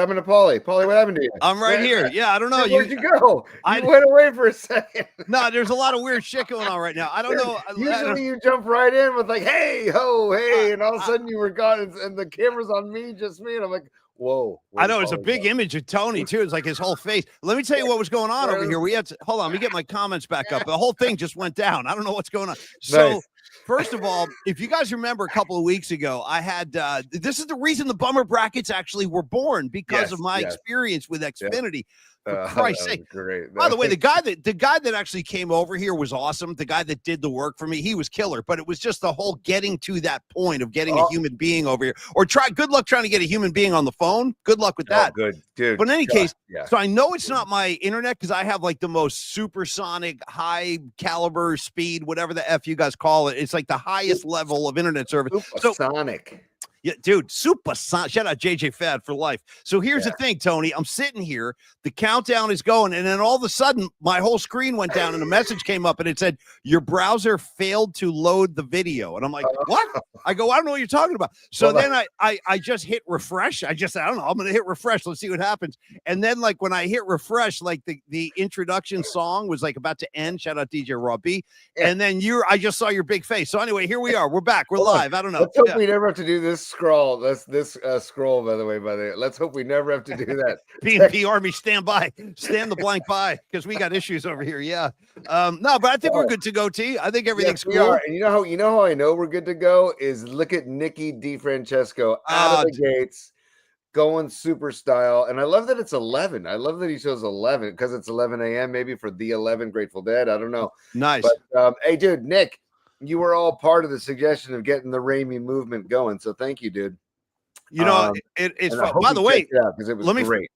happened to Paulie? Paulie, what happened to you? I'm right here. Yeah, I don't know. Where'd you go? You went away for a second. No, there's a lot of weird shit going on right now. I don't know. Usually you jump right in with like, hey, ho, hey, and all of a sudden you were gone, and the camera's on me, just me, and I'm like, whoa. I know, it's a big image of Tony, too. It's like his whole face. Let me tell you what was going on over here. Hold on, let me get my comments back up. The whole thing just went down. I don't know what's going on. So, nice. First of all, if you guys remember a couple of weeks ago, I had this is the reason the bummer brackets actually were born, because of my experience with Xfinity. For Christ's sake. Great. By the way, the guy that actually came over here was awesome. The guy that did the work for me, he was killer. But it was just the whole getting to that point of getting a human being over here. Or good luck trying to get a human being on the phone. Good luck with that. Good, dude. But in any case, so I know it's not my internet because I have like the most supersonic, high caliber speed, whatever the F you guys call it. It's like the highest level of internet service. Supersonic. Yeah, dude, super shout out JJ Fad for life. So here's the thing, Tony. I'm sitting here, the countdown is going, and then all of a sudden my whole screen went down and a message came up and it said, your browser failed to load the video. And I'm like, what? I go, I don't know what you're talking about. So then I just hit refresh. I don't know. I'm gonna hit refresh. Let's see what happens. And then like when I hit refresh, like the introduction song was like about to end. Shout out DJ Robbie. And then I just saw your big face. So anyway, here we are. We're back. We're live. I don't know. Let's hope we never have to do this scroll. This scroll, by the way, let's hope we never have to do that. PNP Army, stand the blank by, because we got issues over here. Yeah. No, but I think we're good to go, T. I think everything's cool. And you know how I know we're good to go is look at Nicky DiFrancesco out of the gates, going super style. And I love that it's 11. I love that he shows 11 because it's 11 a.m. maybe for the 11 Grateful Dead. I don't know. Nice. But hey, dude, Nick, you were all part of the suggestion of getting the Ramey movement going. So thank you, dude. You know, it's fun. By the way, because it was great.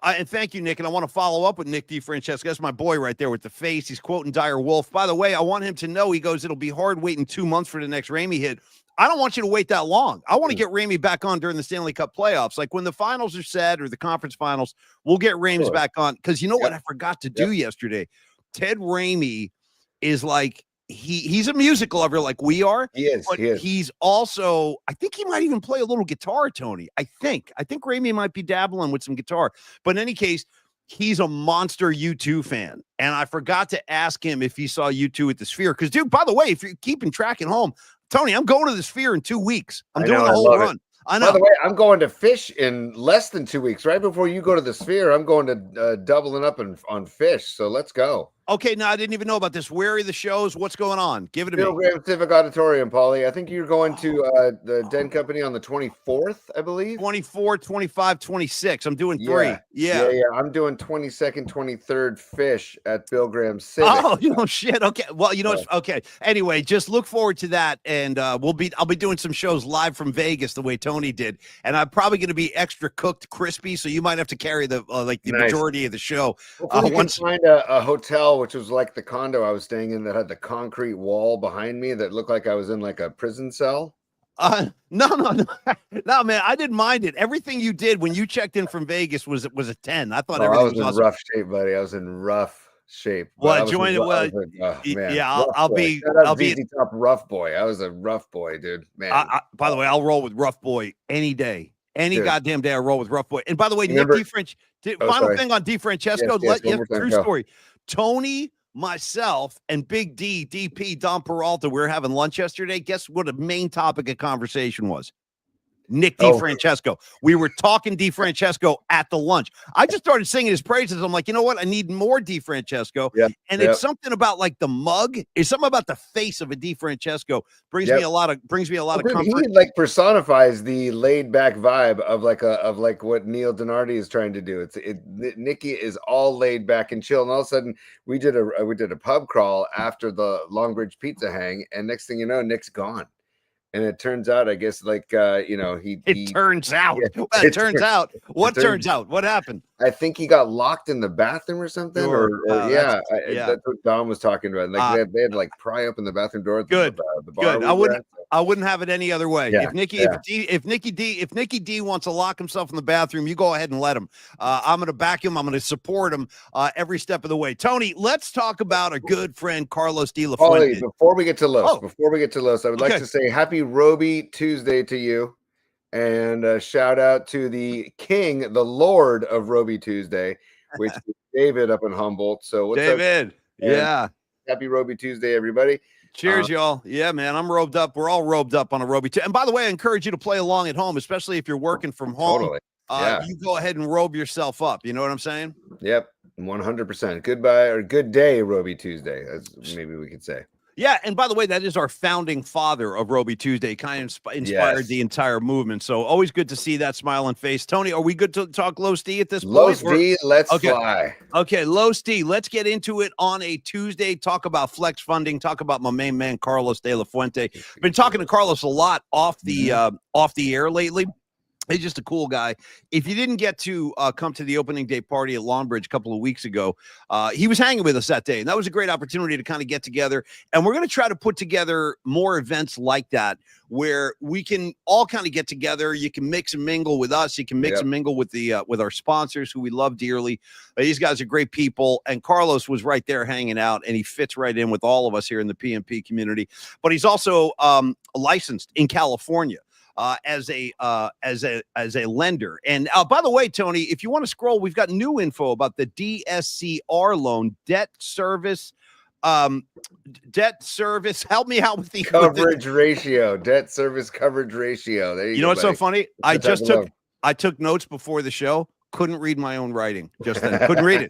And thank you, Nick. And I want to follow up with Nick DiFrancesco. That's my boy right there with the face. He's quoting Dire Wolf. By the way, I want him to know, he goes, it'll be hard waiting 2 months for the next Ramey hit. I don't want you to wait that long. I want to get Ramey back on during the Stanley Cup playoffs. Like when the finals are set or the conference finals, we'll get Ramey back on. Because you know what I forgot to do yesterday? Ted Ramey is like, he's a music lover like we are. He is. He's also, I think he might even play a little guitar, Tony. I think Ramey might be dabbling with some guitar. But in any case, he's a monster U2 fan. And I forgot to ask him if he saw U2 at the Sphere. Because, dude, by the way, if you're keeping track at home, Tony, I'm going to the Sphere in 2 weeks. I'm doing a whole run. I know. By the way, I'm going to Fish in less than 2 weeks. Right before you go to the Sphere, I'm going to doubling up on Fish. So let's go. Okay, now I didn't even know about this. Where are the shows? What's going on? Give it to me. Pilgrim Civic Auditorium, Paulie. I think you're going to the Den Company on the 24th, I believe. 24, 25, 26. I'm doing 3. Yeah. I'm doing 22nd, 23rd Fish at Pilgrim Civic. Oh, shit. Okay. Well, it's okay. Anyway, just look forward to that, and I'll be doing some shows live from Vegas the way Tony did, and I'm probably going to be extra cooked, crispy, so you might have to carry the majority of the show. Once find a hotel, which was like the condo I was staying in that had the concrete wall behind me that looked like I was in like a prison cell. No, man, I didn't mind it. Everything you did when you checked in from Vegas was a 10. I thought everything was in awesome. Rough shape, buddy. I was in rough shape. Well, join it. Well, yeah, I'll be top rough boy. I was a rough boy, dude. Man. By the way, I'll roll with rough boy any day. Any goddamn day I roll with rough boy. And by the way, Nick final thing on DiFrancesco, true story. Tony, myself, and Big D, DP, Don Peralta, we were having lunch yesterday. Guess what the main topic of conversation was? Nick DiFrancesco. We were talking DiFrancesco at the lunch. I just started singing his praises. I'm like, you know what? I need more DiFrancesco. It's something about like the mug. It's something about the face of a DiFrancesco brings me a lot of comfort. He like personifies the laid back vibe of like what Neil Donardi is trying to do. Nicky is all laid back and chill, and all of a sudden we did a pub crawl after the Longbridge Pizza hang, and next thing you know, Nick's gone. And it turns out, I guess, like, It turns out. What turns out? What happened? I think he got locked in the bathroom or something. That's what Don was talking about. Like, they had to, like, pry open the bathroom door. The bar. I wouldn't have it any other way. Yeah, if Nicky D wants to lock himself in the bathroom, you go ahead and let him. I'm going to back him. I'm going to support him every step of the way. Tony, let's talk about a good friend, Carlos De La Fuente. Before we get to Los, I would like to say happy Roby Tuesday to you. And shout out to the king, the Lord of Roby Tuesday, which is David up in Humboldt. So what's up? David. And Yeah. happy Roby Tuesday, everybody. Cheers, y'all. Yeah, man. I'm robed up. We're all robed up on a Roby. And by the way, I encourage you to play along at home, especially if you're working from home. Totally. Yeah. You go ahead and robe yourself up. You know what I'm saying? Yep. 100%. Goodbye or good day, Roby Tuesday. That's maybe we could say. Yeah, and by the way, that is our founding father of Roby Tuesday. Kind of inspired the entire movement. So always good to see that smiling face. Tony, are we good to talk Low Steve at this point? Low Steve, let's fly. Okay, Low Steve, let's get into it on a Tuesday. Talk about flex funding. Talk about my main man, Carlos De La Fuente. Been talking to Carlos a lot off the air lately. He's just a cool guy. If you didn't get to come to the opening day party at Longbridge a couple of weeks ago, he was hanging with us that day. And that was a great opportunity to kind of get together. And we're going to try to put together more events like that where we can all kind of get together. You can mix and mingle with us. You can mix and mingle with with our sponsors who we love dearly. These guys are great people. And Carlos was right there hanging out, and he fits right in with all of us here in the PMP community. But he's also licensed in California. As a lender. And by the way, Tony, if you want to scroll, we've got new info about the DSCR loan, debt service. Help me out with the coverage ratio, debt service coverage ratio. There you know go, what's buddy. so funny? I took notes before the show. Couldn't read my own writing just then. Couldn't read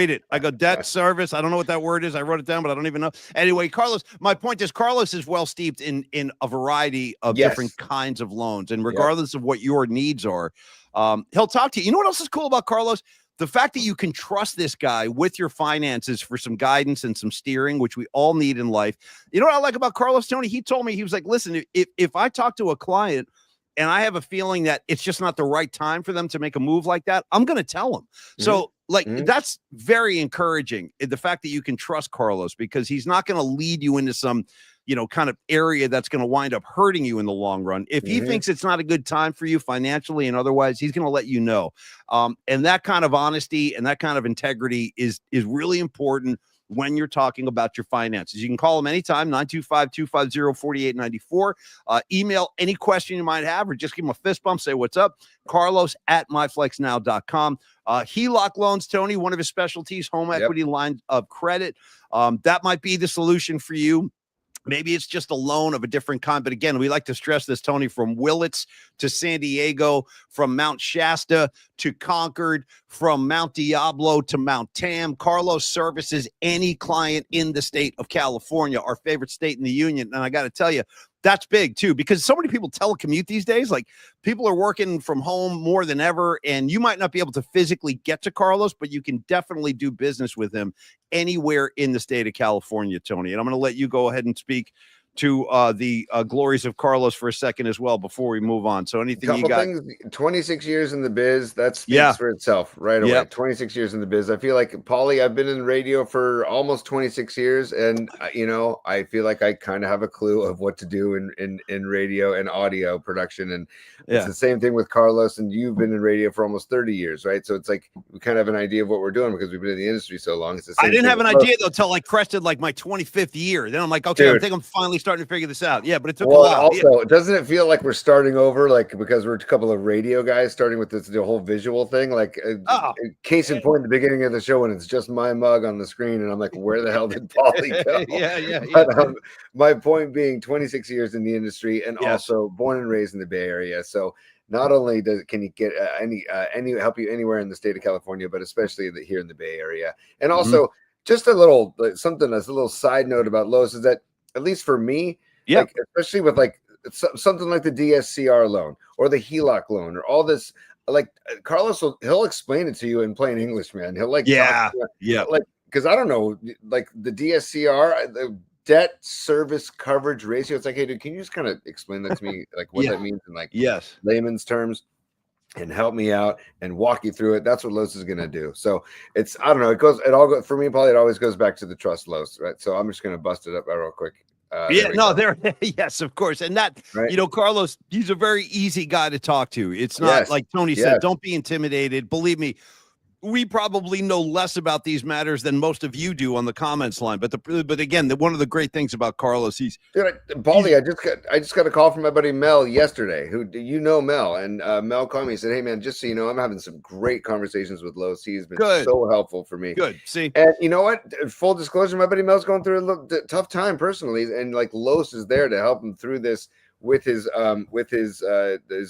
it. I go, debt service. I don't know what that word is. I wrote it down, but I don't even know. Anyway, Carlos, my point is Carlos is well steeped in a variety of different kinds of loans. And regardless of what your needs are, he'll talk to you. You know what else is cool about Carlos? The fact that you can trust this guy with your finances for some guidance and some steering, which we all need in life. You know what I like about Carlos, Tony? He told me, he was like, listen, if I talk to a client and I have a feeling that it's just not the right time for them to make a move like that, I'm going to tell them. So that's very encouraging. The fact that you can trust Carlos, because he's not going to lead you into some, kind of area that's going to wind up hurting you in the long run. If he thinks it's not a good time for you financially and otherwise, he's going to let you know. And that kind of honesty and that kind of integrity is really important when you're talking about your finances. You can call them anytime, 925-250-4894. Email any question you might have, or just give them a fist bump, say what's up, Carlos@myflexnow.com. HELOC loans, Tony, one of his specialties, home equity line of credit. That might be the solution for you. Maybe it's just a loan of a different kind. But again, we like to stress this, Tony, from Willits to San Diego, from Mount Shasta to Concord, from Mount Diablo to Mount Tam. Carlos services any client in the state of California, our favorite state in the union. And I got to tell you, that's big too, because so many people telecommute these days. Like, people are working from home more than ever, and you might not be able to physically get to Carlos, but you can definitely do business with him anywhere in the state of California, Tony. And I'm going to let you go ahead and speak to the glories of Carlos for a second as well before we move on. So anything you got? 26 years in the biz, that speaks for itself right away. 26 years in the biz. I feel like, Paulie, I've been in radio for almost 26 years, and I feel like I kind of have a clue of what to do in radio and audio production. And it's the same thing with Carlos, and you've been in radio for almost 30 years, right? So it's like we kind of have an idea of what we're doing because we've been in the industry so long. It's the same I didn't have an idea though till I crested like my 25th year. Then I'm like, okay, I think I'm finally starting to figure this out. Yeah, but it took a while. Also, doesn't it feel like we're starting over, like, because we're a couple of radio guys starting with the whole visual thing? Like, case in point, the beginning of the show when it's just my mug on the screen, and I'm like, where the hell did Paulie go? But, my point being, 26 years in the industry, and also born and raised in the Bay Area. So not only can you get any help you anywhere in the state of California, but especially here in the Bay Area. And also, just a little something as a little side note about Lowe's is that, at least for me, like, especially with like something like the DSCR loan or the HELOC loan or all this, like, Carlos he'll explain it to you in plain English, man. He'll like like, because I don't know, like the DSCR, the debt service coverage ratio. It's like, hey, dude, can you just kind of explain that to me, like what that means in like layman's terms, and help me out and walk you through it. That's what Lowe's is going to do. So it's, I don't know, for me, Paulie, it always goes back to the trust Lowe's, right? So I'm just going to bust it up real quick. Yes, of course. And that, Carlos, he's a very easy guy to talk to. It's not like Tony said, don't be intimidated. Believe me, we probably know less about these matters than most of you do on the comments line. But again, one of the great things about Carlos, Paulie, I just got a call from my buddy Mel yesterday, who Mel, and Mel called me and said, "Hey man, just so you know, I'm having some great conversations with Los. He's been so helpful for me." Good. See, and you know what? Full disclosure, my buddy Mel's going through a tough time personally, and like Los is there to help him through this with his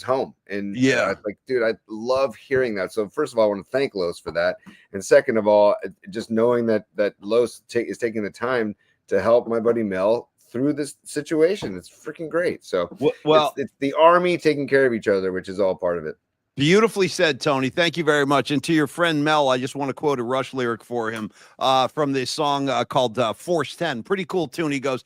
home. And like, dude, I love hearing that. So first of all, I want to thank Los for that, and second of all, just knowing that Los is taking the time to help my buddy Mel through this situation. It's freaking great. So it's the army taking care of each other, which is all part of it. Beautifully said, Tony. Thank you very much. And to your friend Mel, I just want to quote a Rush lyric for him from this song called Force 10. Pretty cool tune. He goes,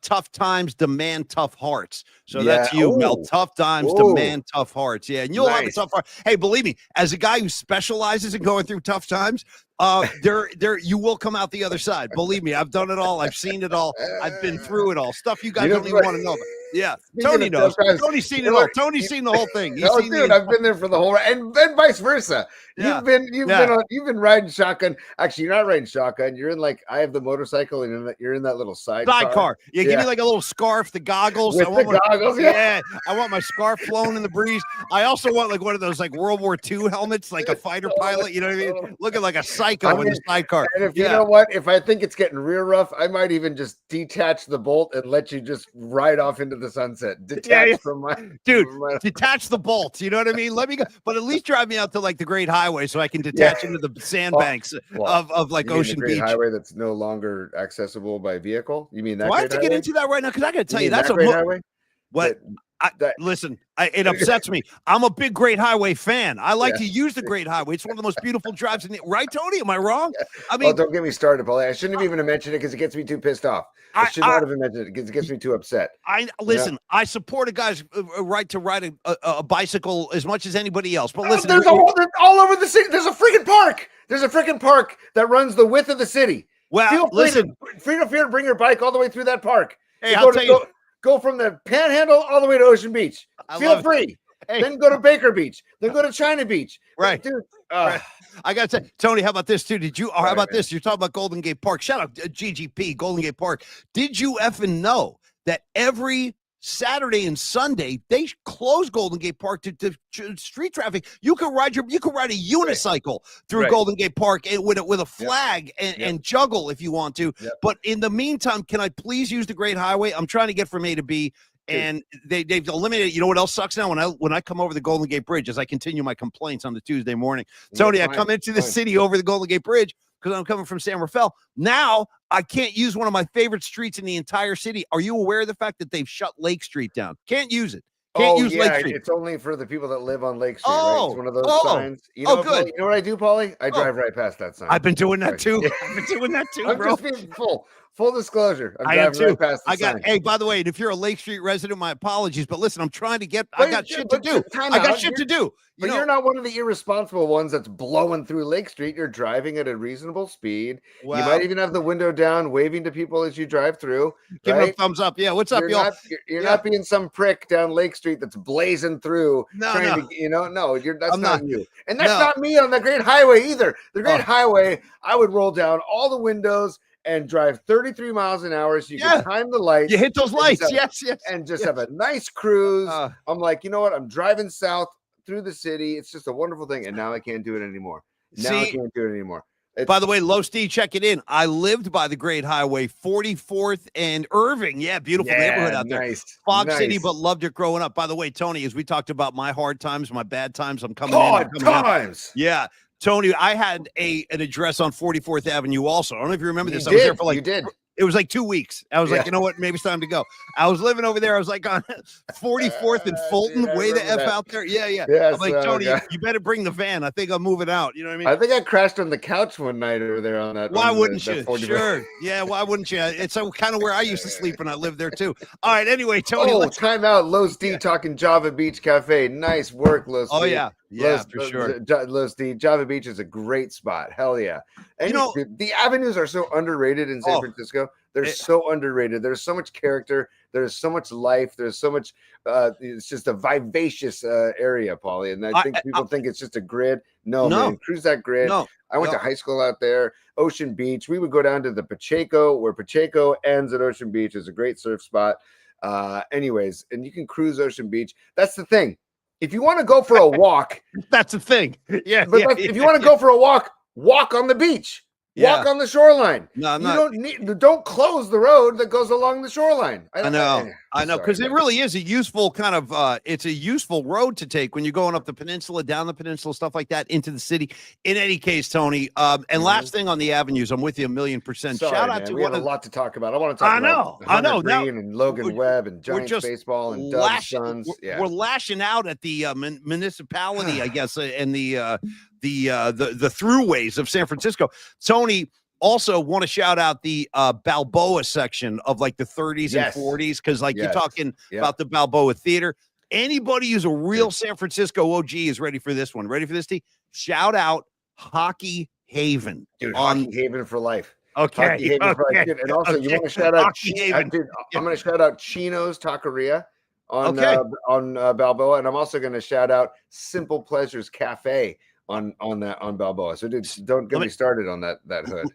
tough times demand tough hearts. So that's you, Mel. Tough times demand tough hearts. Yeah, and you'll have a tough heart. Hey, believe me, as a guy who specializes in going through tough times, you will come out the other side. Believe me, I've done it all. I've seen it all. I've been through it all. Stuff you guys don't even want to know about. Yeah, Tony knows. Tony's seen it all. Tony's seen the whole thing. I've been there for the whole, and vice versa. Yeah. You've been riding shotgun. Actually, you're not riding shotgun. You're in I have the motorcycle, and you're in that little sidecar. Yeah, give me like a little scarf, the goggles. With the goggles. Yeah, I want my scarf flown in the breeze. I also want like one of those like World War II helmets, like a fighter pilot. You know what I mean? Looking like a psycho in the sidecar. And if you know what, if I think it's getting real rough, I might even just detach the bolt and let you just ride off into the sunset. Detach from my detach the bolts. You know what I mean? Let me go, but at least drive me out to like the Great Highway so I can detach into the sandbanks of like Ocean Beach. Highway that's no longer accessible by vehicle. You mean that? Do I have to get into that right now? Because I got to tell you, that's a highway. What? Listen, it upsets me. I'm a big Great Highway fan. I like to use the Great Highway. It's one of the most beautiful drives in the right, Tony? Am I wrong? I mean, don't get me started, Paul. I shouldn't have even mentioned it because it gets me too pissed off. I should not have mentioned it because it gets me too upset. Listen. I support a guy's right to ride a bicycle as much as anybody else. But listen, there's all over the city. There's a freaking park. There's a freaking park that runs the width of the city. Well, free to bring your bike all the way through that park. Hey, I'll tell you. Go from the Panhandle all the way to Ocean Beach. Feel free. Hey. Then go to Baker Beach. Then go to China Beach. Right, dude. Right. I got to say, Tony, how about this too? How about this? You're talking about Golden Gate Park. Shout out GGP, Golden Gate Park. Did you effing know that every Saturday and Sunday they close Golden Gate Park to street traffic? You can ride a unicycle through Golden Gate Park with a flag and juggle if you want to. But in the meantime, can I please use the Great Highway? I'm trying to get from A to B. And they've eliminated. You know what else sucks now? When I come over the Golden Gate Bridge, as I continue my complaints on the Tuesday morning, Tony, I come into the city over the Golden Gate Bridge because I'm coming from San Rafael. Now I can't use one of my favorite streets in the entire city. Are you aware of the fact that they've shut Lake Street down? Can't use it. Can't use Lake Street. It's only for the people that live on Lake Street. Right? It's one of those signs. You know, good. You know what I do, Paulie? I drive right past that sign. I've been doing that too. I've been doing that too, bro. I'm just being full disclosure. I'm driving right past the sign. Hey, by the way, if you're a Lake Street resident, my apologies, but listen, I'm trying to get. I got shit to do. I got shit to do. But you're not one of the irresponsible ones that's blowing through Lake Street. You're driving at a reasonable speed. Well, you might even have the window down, waving to people as you drive through. Give them a thumbs up. Yeah, what's up, y'all? You're not being some prick down Lake Street that's blazing through. That's not you. And that's not me on the Great Highway either. The Great Highway, I would roll down all the windows and drive 33 miles an hour so you can time the lights. You hit those lights, yes. And just have a nice cruise. I'm like, you know what? I'm driving south through the city. It's just a wonderful thing. And now I can't do it anymore. I can't do it anymore. By the way, Los D, check it in. I lived by the Great Highway, 44th and Irving. Yeah, beautiful neighborhood out there. Fog City, but loved it growing up. By the way, Tony, as we talked about my hard times, my bad times, I'm coming times. Yeah. Tony, I had an address on 44th Avenue also. I don't know if you remember this. I was there for it was like 2 weeks. I was like, you know what? Maybe it's time to go. I was living over there. I was like on 44th and Fulton, way the F out there. Yeah. I'm like, Tony, you better bring the van. I think I'm moving out. You know what I mean? I think I crashed on the couch one night over there on that. Why wouldn't you? Sure. Yeah, why wouldn't you? It's kind of where I used to sleep when I lived there too. All right, anyway, Tony. Time out. Los D talking Java Beach Cafe. Nice work, Los D. Oh, yeah. Yeah, for sure. The Java Beach is a great spot. Hell yeah. And You know, the avenues are so underrated in San Francisco. They're so underrated. There's so much character. There's so much life. There's so much. It's just a vivacious area, Paulie. And I think people think it's just a grid. No, man, cruise that grid. No, I went to high school out there, Ocean Beach. We would go down to the Pacheco, where Pacheco ends at Ocean Beach. Is a great surf spot. Anyways, and you can cruise Ocean Beach. That's the thing. If you want to go for a walk, that's the thing. Yeah. But if you want to go for a walk on the beach. Walk on the shoreline. No, don't close the road that goes along the shoreline. I know, because it really is a useful kind of it's a useful road to take when you're going up the peninsula, down the peninsula, stuff like that, into the city. In any case, Tony, and last thing on the avenues, I'm with you 1,000,000%. Shout out to we have a lot to talk about. I want to talk about Hunter Green and Logan Webb and Giants baseball and Doug's Sons. We're lashing out at the municipality, I guess, and the throughways of San Francisco. Tony, also want to shout out the Balboa section of like the 30s and 40s, because like you're talking about the Balboa Theater. Anybody who's a real San Francisco OG is ready for this one. Ready for this, T? Shout out Hockey Haven. Dude, Hockey Haven for life. Okay. And also, you want to shout out I'm going to shout out Chino's Taqueria on Balboa, and I'm also going to shout out Simple Pleasures Cafe on Balboa. So dude, don't get me started on that hood.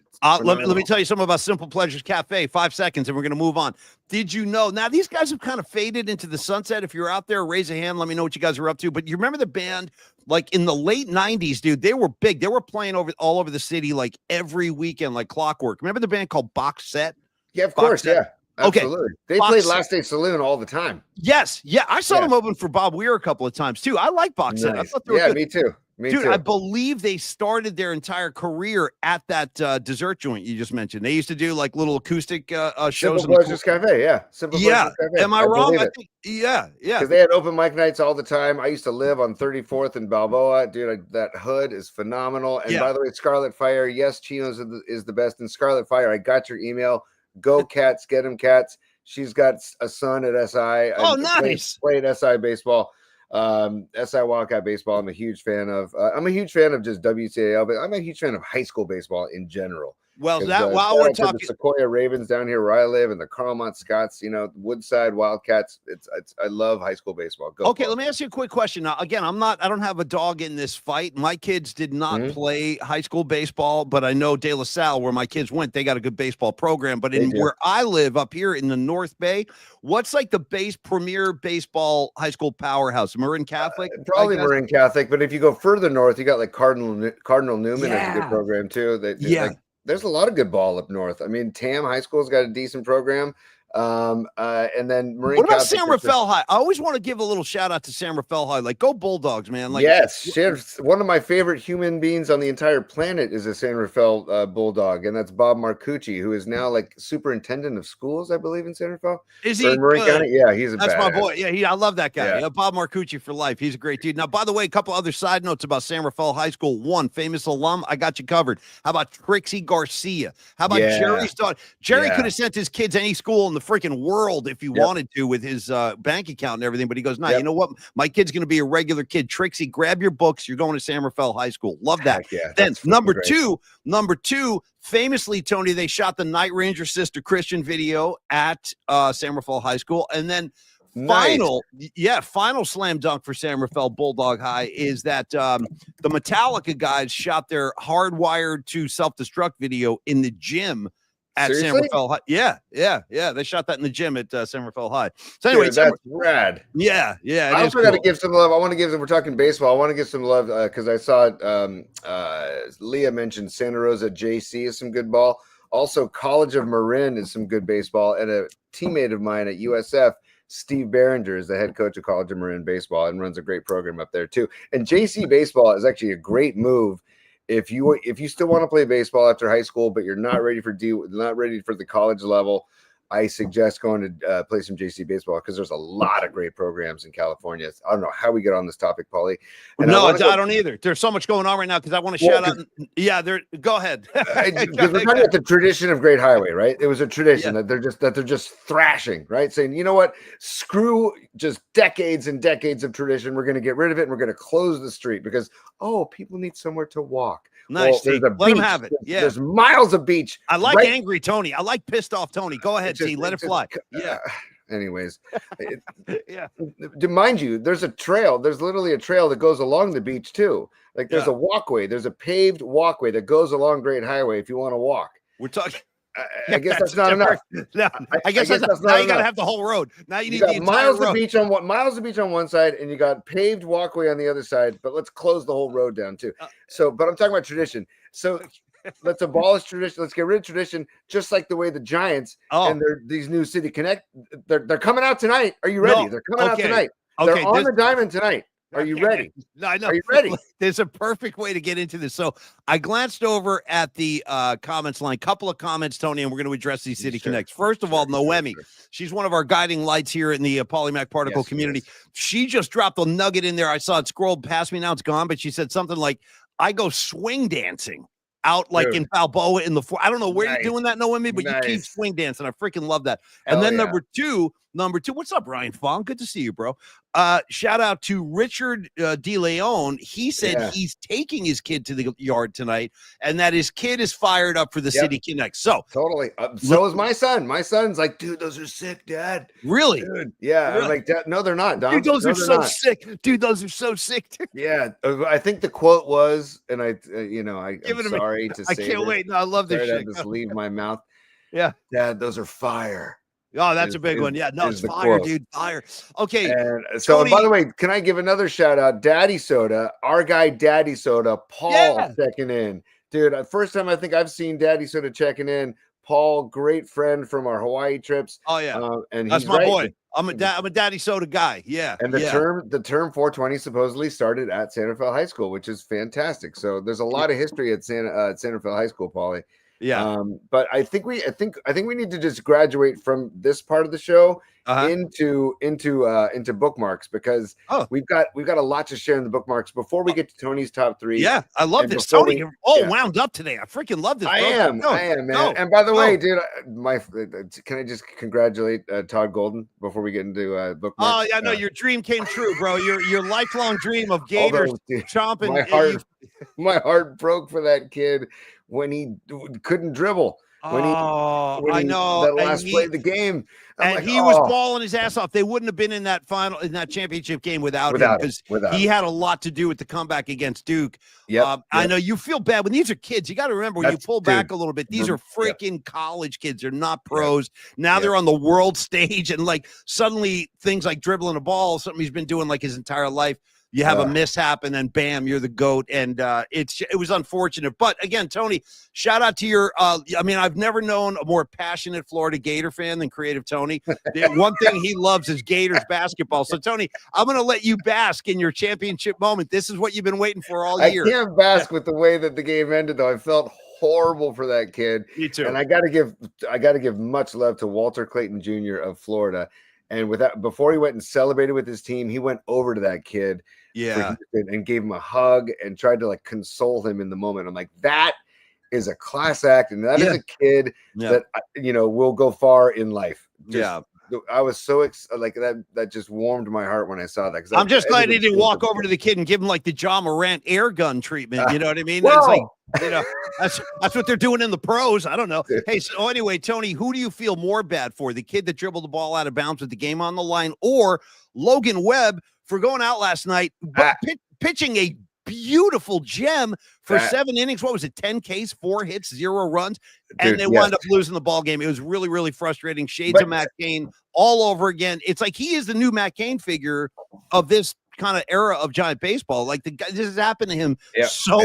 Let me tell you something about Simple Pleasures Cafe. 5 seconds and we're going to move on. Did you know, now these guys have kind of faded into the sunset. If you're out there, raise a hand, let me know what you guys are up to. But you remember the band like in the late 90s, dude? They were big. They were playing all over the city like every weekend, like clockwork. Remember the band called Box Set? Yeah, of course. Yeah, absolutely. Okay. They played Last Day Saloon all the time. Yes. Yeah, I saw them open for Bob Weir a couple of times too. I like Box Set. I thought they were good. Me too. Dude, I believe they started their entire career at that dessert joint you just mentioned. They used to do like little acoustic shows. Simple Pleasures Cafe, yeah. Simple Pleasures Cafe. Am I wrong? I think, yeah. Because they had open mic nights all the time. I used to live on 34th and Balboa. Dude, that hood is phenomenal. And by the way, Scarlet Fire, yes, Chino's is the best. And Scarlet Fire, I got your email. Go Cats, get them Cats. She's got a son at SI. Oh, nice. Played SI baseball. SI Wildcat baseball. I'm a huge fan of just WCAL, but I'm a huge fan of high school baseball in general. Well, while we're talking the Sequoia Ravens down here where I live and the Carlmont Scots, Woodside Wildcats. I love high school baseball. Okay, let me ask you a quick question. Now, again, I don't have a dog in this fight. My kids did not play high school baseball, but I know De La Salle, where my kids went, they got a good baseball program. But where I live up here in the North Bay, what's like the premier baseball high school powerhouse? Marin Catholic? Probably Marin Catholic, but if you go further north, you got like Cardinal Newman has a good program too. There's a lot of good ball up north. I mean, Tam High School's got a decent program. And then Marin. What about San Rafael High? I always want to give a little shout out to San Rafael High. Like, go Bulldogs, man! Like, yes, one of my favorite human beings on the entire planet is a San Rafael Bulldog, and that's Bob Marcucci, who is now like superintendent of schools, I believe, in San Rafael. Is he? Marin County? Yeah, that's my boy. Yeah, I love that guy. Yeah, Bob Marcucci for life. He's a great dude. Now, by the way, a couple other side notes about San Rafael High School. One famous alum, I got you covered. How about Trixie Garcia? How about Jerry's daughter? Jerry could have sent his kids any school in the freaking world if he wanted to with his bank account and everything, but he goes, no, you know what? My kid's going to be a regular kid. Trixie, grab your books. You're going to San Rafael High School. Love that. Then number two, famously, Tony, they shot the Night Ranger Sister Christian video at San Rafael High School. And then final slam dunk for San Rafael Bulldog High is that the Metallica guys shot their Hardwired to Self-Destruct video in the gym at San Rafael High. Yeah. They shot that in the gym at San Rafael High. So anyway, dude, that's rad. Yeah. I also got to give some love. I want to give them. We're talking baseball. I want to give some love because I saw Leah mentioned Santa Rosa JC is some good ball. Also, College of Marin is some good baseball, and a teammate of mine at USF, Steve Behringer, is the head coach of College of Marin baseball and runs a great program up there too. And JC baseball is actually a great move. If you still want to play baseball after high school, but you're not ready for the college level, I suggest going to play some JC baseball because there's a lot of great programs in California. I don't know how we get on this topic, Paulie. No, I don't either. There's so much going on right now because I want to shout out. Yeah, go ahead. Because we're talking about the tradition of Great Highway, right? It was a tradition that they're just thrashing, right? Saying, you know what? Screw just decades and decades of tradition. We're going to get rid of it and we're going to close the street because people need somewhere to walk. Nice. Well, let them have it. Yeah. There's miles of beach. I like angry Tony. I like pissed off Tony. Go ahead, T. Let it fly. Yeah. Anyways, mind you, there's a trail. There's literally a trail that goes along the beach too. Like there's a walkway. There's a paved walkway that goes along Great Highway if you want to walk. We're talking. I guess that's not enough. No, I guess that's not. Now you got to have the whole road. Now you need the entire miles road. Miles of beach on one side, and you got paved walkway on the other side. But let's close the whole road down too. But I'm talking about tradition. So let's abolish tradition. Let's get rid of tradition, just like the way the Giants and these new City Connect. They're coming out tonight. Are you ready? They're coming out tonight. They're on the diamond tonight. Are you ready? No, I know. Are you ready? There's a perfect way to get into this. So I glanced over at the comments line, couple of comments, Tony, and we're going to address these City Connects. First of all, Noemi, she's one of our guiding lights here in the Polymac Particle community. She just dropped a nugget in there. I saw it scrolled past me. Now it's gone, but she said something like, I go swing dancing out like in Balboa in the floor. I don't know where you're doing that, Noemi, but you keep swing dancing. I freaking love that. And then number two, what's up, Ryan Fong? Good to see you, bro. Shout out to Richard De Leon. He said he's taking his kid to the yard tonight and that his kid is fired up for the City Connect. So totally. So is my son. My son's like, dude, those are sick, Dad. Really? Dude, yeah. Really? I'm like, Dad, no, they're not, Dom. Dude, those are so sick. Dude, those are so sick. Yeah. I think the quote was, and I'm sorry to say I can't wait. No, I love this shit. Just leave my mouth. Yeah. Dad, those are fire. Oh, that's a big one. Yeah, no, it's fire, dude. Fire. Okay. And so, by the way, can I give another shout out? Daddy Soda, our guy, Daddy Soda, Paul checking in. Dude, first time I think I've seen Daddy Soda checking in. Paul, great friend from our Hawaii trips. Oh, yeah. And that's my boy. I'm a Daddy Soda guy. Yeah. And the term 420 supposedly started at Santa Fe High School, which is fantastic. So there's a lot of history at Santa Fe High School, Paulie. Yeah. But I think we need to just graduate from this part of the show into bookmarks because we've got a lot to share in the bookmarks before we get to Tony's top three. Yeah, I love this. Tony, you're all wound up today. I freaking love this. I am, man. And by the way, dude, can I just congratulate Todd Golden before we get into bookmarks? Oh yeah, no, your dream came true, bro. Your lifelong dream of Gators chomping. My heart broke for that kid when he couldn't dribble. I know that last play of the game, he was balling his ass off. They wouldn't have been in that championship game without him because he had a lot to do with the comeback against Duke. I know you feel bad when these are kids. You got to remember when you pull back a little bit. These are freaking college kids. They're not pros. Now they're on the world stage, and like suddenly things like dribbling a ball, something he's been doing like his entire life. You have a mishap and then bam, you're the GOAT. And it was unfortunate. But again, Tony, shout out to your I've never known a more passionate Florida Gator fan than Creative Tony. The one thing he loves is Gators basketball. So Tony, I'm going to let you bask in your championship moment. This is what you've been waiting for all year. I can't bask with the way that the game ended, though. I felt horrible for that kid. Me too. And I got to give much love to Walter Clayton Jr. of Florida. And before he went and celebrated with his team, he went over to that kid. And gave him a hug and tried to like console him in the moment. I'm like, that is a class act, and that is a kid that will go far in life. I was so like that just warmed my heart when I saw that. I'm just glad he didn't walk over to the kid and give him like the John Morant air gun treatment. You know what I mean? It's like, that's what they're doing in the pros. I don't know. Hey, so anyway, Tony, who do you feel more bad for? The kid that dribbled the ball out of bounds with the game on the line, or Logan Webb for going out last night, but pitching a beautiful gem for 7 innings. What was it? 10 Ks, 4 hits, 0 runs, and they wound up losing the ball game. It was really, really frustrating. Shades of Matt Cain all over again. It's like he is the new Matt Cain figure of this kind of era of Giant baseball. Like the guy, this has happened to him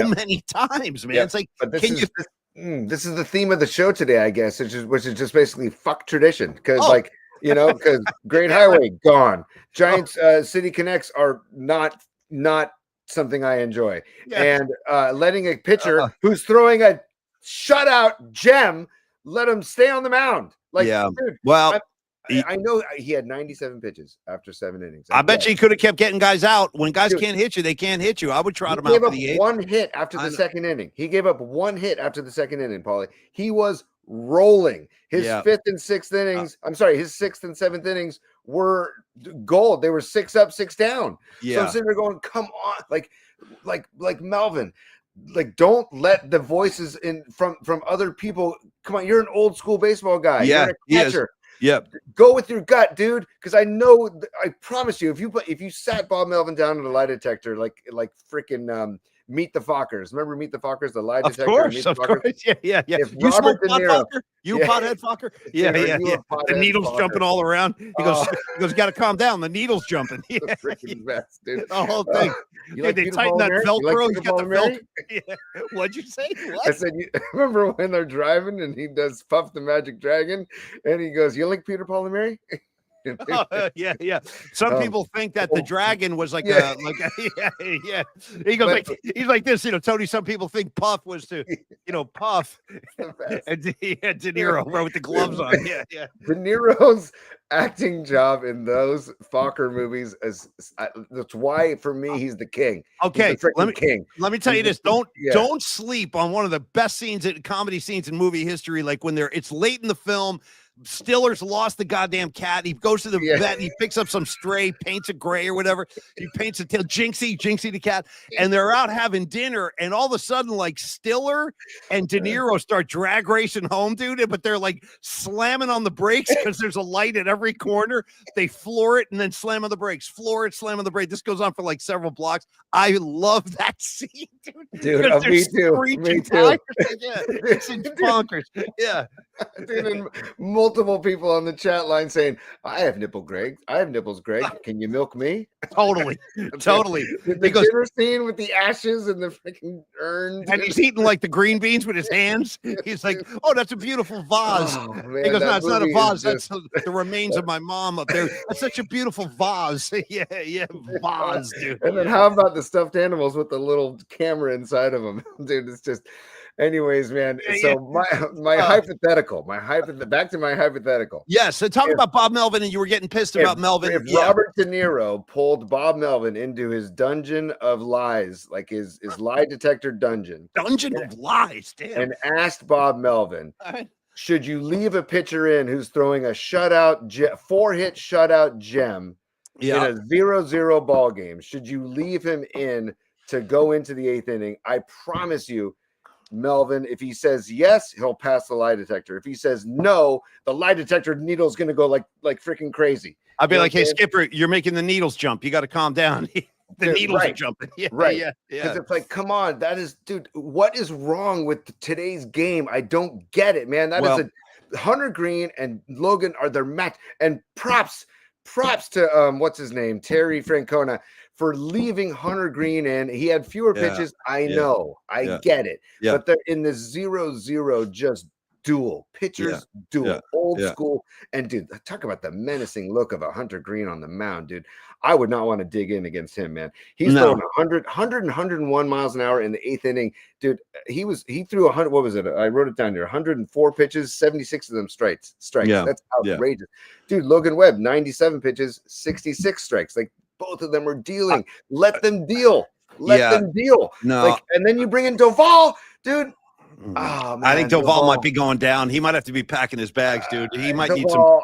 many times, man. It's like, this is the theme of the show today, I guess, which is just basically fuck tradition, because because Great Highway gone. Giants City Connects are not something I enjoy. And letting a pitcher who's throwing a shutout gem let him stay on the mound. Like, Yeah. dude, Well, I know he had 97 pitches after 7 innings. I bet you he could have kept getting guys out. When guys Dude, can't hit you, they can't hit you. I would trot him he out gave for up the 8th. one hit after the second inning. He gave up one hit after the second inning, Paulie. He was rolling. His fifth and sixth innings, his 6th and 7th innings were gold. They were 6 up, 6 down. So I'm sitting there going, come on, like Melvin. Like, don't let the voices from other people. Come on, you're an old school baseball guy. Yeah, you're a catcher. Yep. Go with your gut, dude. Because I know, I promise you, if you sat Bob Melvin down in a lie detector, like freaking Meet the Fockers. Remember Meet the Fockers, the lie detector? Of course. Yeah. If You Robert smoke De pot, Niro, Fokker? You a pothead, Fokker? Yeah. The needle's jumping all around. He goes, you got to calm down. The needle's jumping. The freaking best, dude. The whole thing. They tighten that Velcro. He's got the Velcro. Yeah. What'd you say? What? I said, remember when they're driving and he does Puff the Magic Dragon and he goes, you like Peter, Paul, and Mary? Yeah. Some people think that the dragon was yeah. He goes he's like this, Tony. Some people think Puff was to, Puff, and he had De Niro with the gloves on. Yeah. De Niro's acting job in those Fokker movies that's why for me he's the king. Okay, let me tell you this: don't sleep on one of the best comedy scenes in movie history. Like when it's late in the film. Stiller's lost the goddamn cat. He goes to the vet and he picks up some stray, paints it gray or whatever. He paints a tail, Jinxie the cat, and they're out having dinner. And all of a sudden, like Stiller and De Niro start drag racing home, dude. But they're like slamming on the brakes because there's a light at every corner. They floor it and then slam on the brakes. Floor it, slam on the brake. This goes on for like several blocks. I love that scene, dude. Me too. Me too. It's bonkers. Yeah. Dude, and multiple people on the chat line saying, I have nipples, Greg. Can you milk me? Totally. The dinner scene with the ashes and the freaking urn. And he's eating like the green beans with his hands. He's like, oh, that's a beautiful vase. Oh, man, he goes, no, it's not a vase. That's the remains of my mom up there. That's such a beautiful vase. Yeah, vase, dude. And then how about the stuffed animals with the little camera inside of them? Dude, it's just... Anyways, man. So my hypothetical. Back to my hypothetical. Yes. So talk about Bob Melvin, and you were getting pissed about Melvin. If Robert De Niro pulled Bob Melvin into his dungeon of lies, like his lie detector dungeon of lies, damn, and asked Bob Melvin, should you leave a pitcher in who's throwing a 4-hit shutout gem in a 0-0 ball game? Should you leave him in to go into the 8th inning? I promise you, Melvin, if he says yes, he'll pass the lie detector. If he says no, the lie detector needle is going to go like freaking crazy. I'd be like, hey, Skipper, you're making the needles jump. You got to calm down. The needles are jumping. Yeah. Because it's like, come on, dude, what is wrong with today's game? I don't get it, man. Is Hunter Green and Logan are their match. And props to what's his name, Terry Francona, for leaving Hunter Green in. He had fewer pitches. I know. I get it. Yeah. But they're in the 0-0 just duel. Pitchers duel. Old school. And dude, talk about the menacing look of a Hunter Green on the mound, dude. I would not want to dig in against him, man. He's throwing 100 and 101 miles an hour in the 8th inning. Dude, he threw 100. What was it? I wrote it down here. 104 pitches, 76 of them strikes. Yeah. That's outrageous. Dude, Logan Webb, 97 pitches, 66 strikes. Like, both of them are dealing. Let them deal. Let them deal. No. And then you bring in Doval, dude. Oh, man, I think Doval might be going down. He might have to be packing his bags, dude. He might need some.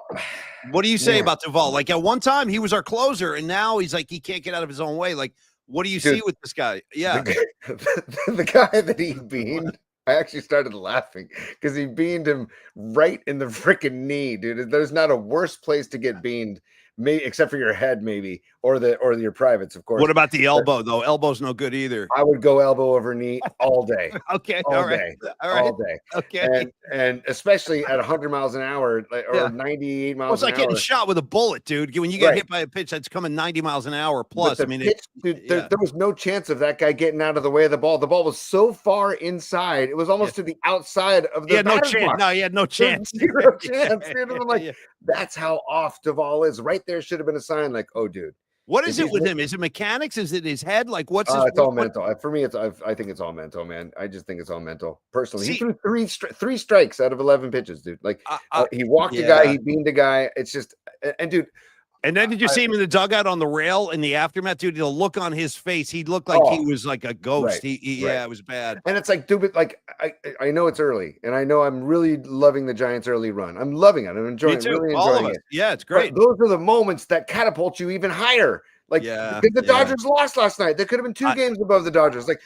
What do you say about Doval? Like at one time he was our closer, and now he's like he can't get out of his own way. Like, what do you see with this guy? Yeah, the guy that he beamed. I actually started laughing because he beamed him right in the freaking knee, dude. There's not a worse place to get beamed. Except for your head, maybe, or your privates, of course. What about the elbow, though? Elbow's no good either. I would go elbow over knee all day. Okay, all day. Okay, and especially at 100 miles an hour or 98 miles. It's like getting shot with a bullet, dude. When you get hit by a pitch that's coming 90 miles an hour plus. I mean, there was no chance of that guy getting out of the way of the ball. The ball was so far inside; it was almost to the outside of the. He had no chance. No, he had no chance. Zero chance. Dude. I'm like, that's how off Doval is. Right there should have been a sign like, "Oh, dude." What is it with him? Is it mechanics? Is it his head? Like, what's his? It's all mental. For me, I think it's all mental, man. I just think it's all mental. Personally, he threw three strikes out of 11 pitches, dude. Like he walked a guy, he beamed a guy. It's just, and dude. And then did you see him in the dugout on the rail in the aftermath, dude? The look on his face, he looked like he was like a ghost. Right, Yeah, it was bad. And it's like, dude, like I know it's early, and I know I'm really loving the Giants' early run. I'm loving it. I'm enjoying it. Really enjoying it. Yeah, it's great. But those are the moments that catapult you even higher. Like because the Dodgers lost last night. There could have been 2 games above the Dodgers. Like,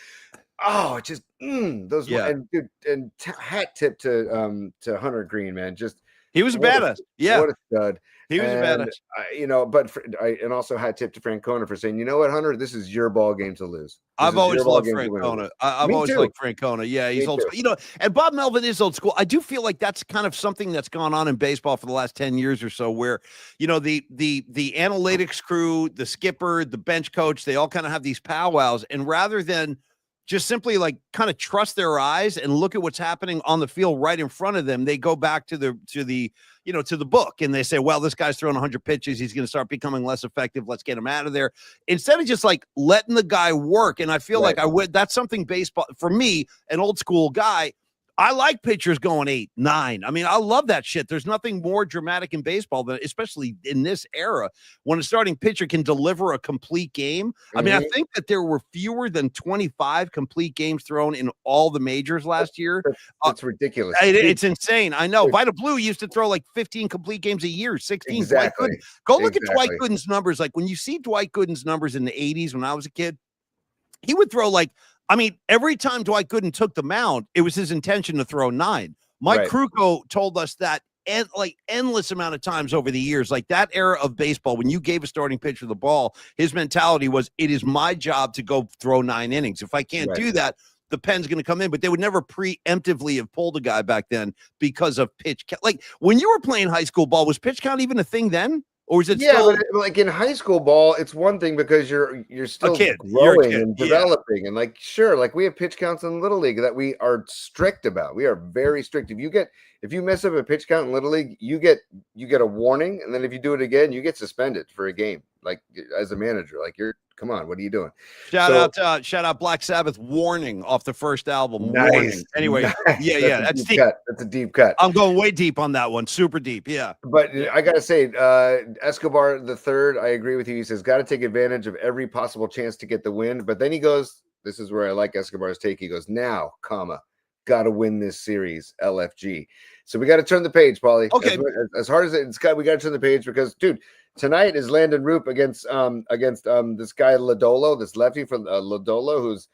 oh, it just those and dude, and hat tip to Hunter Green, man. Just he was a badass. What a stud. He was a badass. But and also hat tip to Francona for saying, you know what, Hunter, this is your ball game to lose. I've always loved Francona. I've always liked Francona. Yeah, he's old school. And Bob Melvin is old school. I do feel like that's kind of something that's gone on in baseball for the last 10 years or so, where, the analytics crew, the skipper, the bench coach, they all kind of have these powwows. And rather than just simply like kind of trust their eyes and look at what's happening on the field right in front of them, they go back to the book and they say, well, this guy's throwing 100 pitches. He's going to start becoming less effective. Let's get him out of there. Instead of just like letting the guy work. And I feel like that's something baseball for me, an old school guy. I like pitchers going 8, 9. I mean, I love that shit. There's nothing more dramatic in baseball than, especially in this era, when a starting pitcher can deliver a complete game. I mean, I think that there were fewer than 25 complete games thrown in all the majors last year. That's ridiculous. It's insane. I know. Vita Blue used to throw like 15 complete games a year, 16. Exactly. Go look at Dwight Gooden's numbers. Like when you see Dwight Gooden's numbers in the 80s when I was a kid, he would throw every time Dwight Gooden took the mound, it was his intention to throw 9. Mike Krukow told us that endless amount of times over the years, like that era of baseball, when you gave a starting pitcher the ball, his mentality was, it is my job to go throw 9 innings. If I can't do that, the pen's going to come in. But they would never preemptively have pulled a guy back then because of pitch count. Like when you were playing high school ball, was pitch count even a thing then? Or is it still? But like in high school ball, it's one thing because you're still growing and developing, and like like we have pitch counts in Little League that we are strict about. We are very strict. If you mess up a pitch count in Little League, you get a warning, and then if you do it again, you get suspended for a game. Like as a manager, like come on, what are you doing? Shout out Black Sabbath, Warning, off the first album. Nice. Warning. Anyway, that's deep. That's a deep cut. I'm going way deep on that one, super deep. Yeah, but I gotta say, Escobar the third, I agree with you. He says got to take advantage of every possible chance to get the win. But then he goes, this is where I like Escobar's take. He goes, now, got to win this series, LFG. So we got to turn the page, Paulie. Okay, as hard as it's got, we got to turn the page because, dude. Tonight is Landon Roop against this guy Lodolo, this lefty from Lodolo,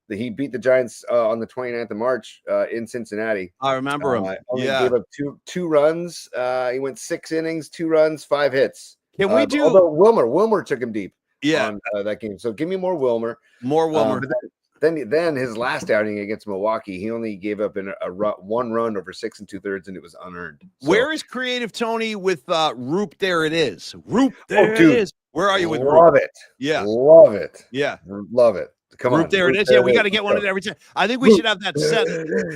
he beat the Giants on the 29th of March in Cincinnati. I remember him. Only gave up two runs. He went 6 innings, 2 runs, 5 hits. Can we do? Although Wilmer took him deep. On that game. So give me more Wilmer. Then his last outing against Milwaukee, he only gave up 1 run over 6 2/3, and it was unearned. So, where is Creative Tony with Roop? There it is. Roop, there it is. Where are you with Roop? Love it. Yeah. Love it. Yeah. Love it. Come on. Roop, there it is. Yeah, we got to get one of it every time. I think we should have that set.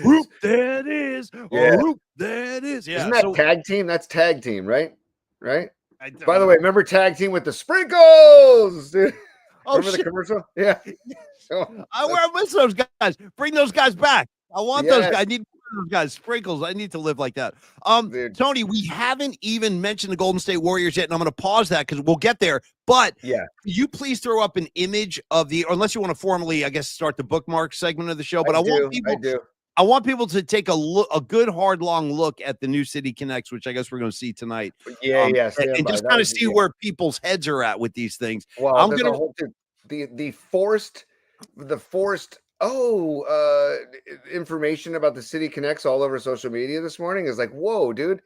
Roop, there it is. Yeah. Roop, there it is. Yeah. Isn't that tag team? That's tag team, right? Right? By the way, remember tag team with the sprinkles, dude? Remember the commercial? Yeah. I miss those guys. Bring those guys back. I want those guys. I need those guys. Sprinkles. I need to live like that. Tony, we haven't even mentioned the Golden State Warriors yet, and I'm going to pause that because we'll get there. But could you please throw up an image of unless you want to formally, I guess, start the bookmark segment of the show. But I want people to take a good, hard, long look at the new City Connects, which I guess we're going to see tonight. And just kind of see where people's heads are at with these things. Well, I'm going to the forced information about the City Connects all over social media this morning is like, whoa, dude.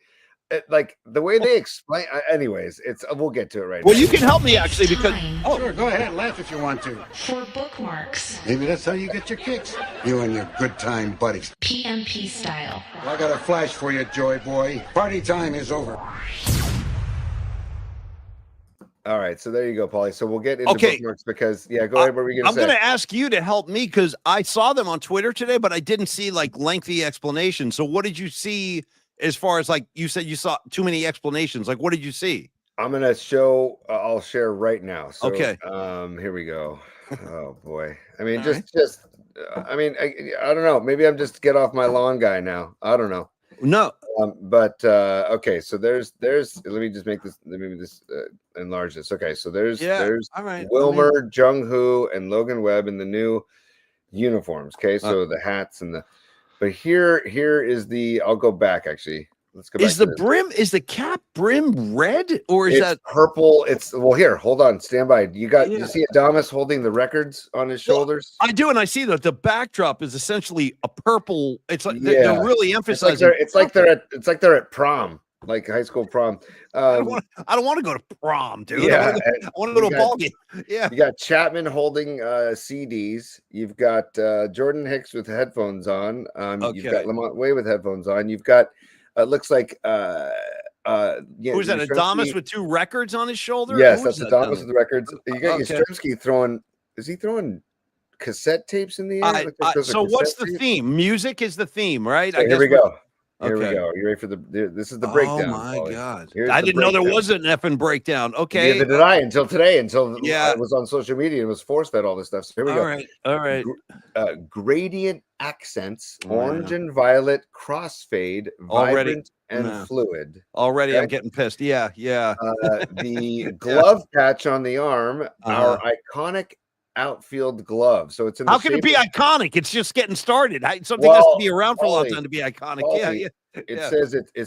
Like the way they explain, anyways, we'll get to it right now. Well, you can help me actually because sure, go ahead, laugh if you want to. For bookmarks. Maybe that's how you get your kicks. You and your good time buddies. PMP style. Well, I got a flash for you, Joy Boy. Party time is over. All right, so there you go, Paulie. So we'll get into bookmarks because, go ahead. What were we going to say? I'm going to ask you to help me because I saw them on Twitter today, but I didn't see like lengthy explanations. So what did you see as far as like you said you saw too many explanations? Like what did you see? I'm gonna show. I'll share right now. So, Okay. here we go. Oh boy. I mean, All right. I mean, I don't know. Maybe I'm just get off my lawn guy now. I don't know. No. But okay. So there's. Let me just make this. Let me just enlarge this. Okay. So there's Yeah. All right. Wilmer, Jung Hoo, and Logan Webb in the new uniforms. Okay. Uh, So the hats and the. But here is the. I'll go back actually. Let's go back. Is the cap brim red or is It's that purple? It's well. Here, hold on, stand by. You Yeah. see Adamas holding the records on his shoulders? I do, and I see that the backdrop is essentially a purple. It's like Yeah. they're really emphasizing. It's like they're at prom, like high school prom. I don't want to go to prom, dude. Yeah, I want to go to a ball game. Yeah. You got Chapman holding CDs. You've got Jordan Hicks with headphones on. You've got Lamont Way with headphones on. You've got looks like Who's that? Adamas with 2 records on his shoulder? Yes, that's Adamas with the records. You got Yastrzemski throwing. Is he throwing cassette tapes in the air? So what's the theme? Music is the theme, right? So here we go. Here we go. You ready for this is the breakdown. Oh my God. Here's I didn't know there wasn't an effing breakdown. Okay. Neither did I until today, until I was on social media and was force fed all this stuff. So here we go. All right. Gradient accents, orange and violet, crossfade, vibrant and fluid. Already I'm getting pissed. Yeah. The glove patch on the arm, our iconic outfield glove. So it's in. How can it be iconic? It's just getting started. Something has to be around for a long time to be iconic. It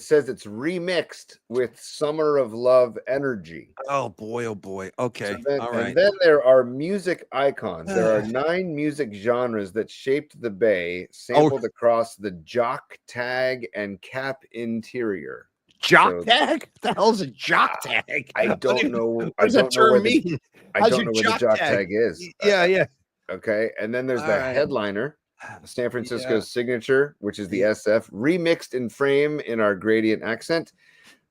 says it's remixed with Summer of Love energy. Oh boy. Okay. And then there are music icons. There are 9 music genres that shaped the Bay, sampled across the jock tag and cap interior. Jock tag? What the hell is a jock tag? I don't know. What does that term mean? I don't know what the jock tag is. Yeah. Okay. And then there's the headliner, San Francisco's signature, which is the SF, remixed in frame in our gradient accent.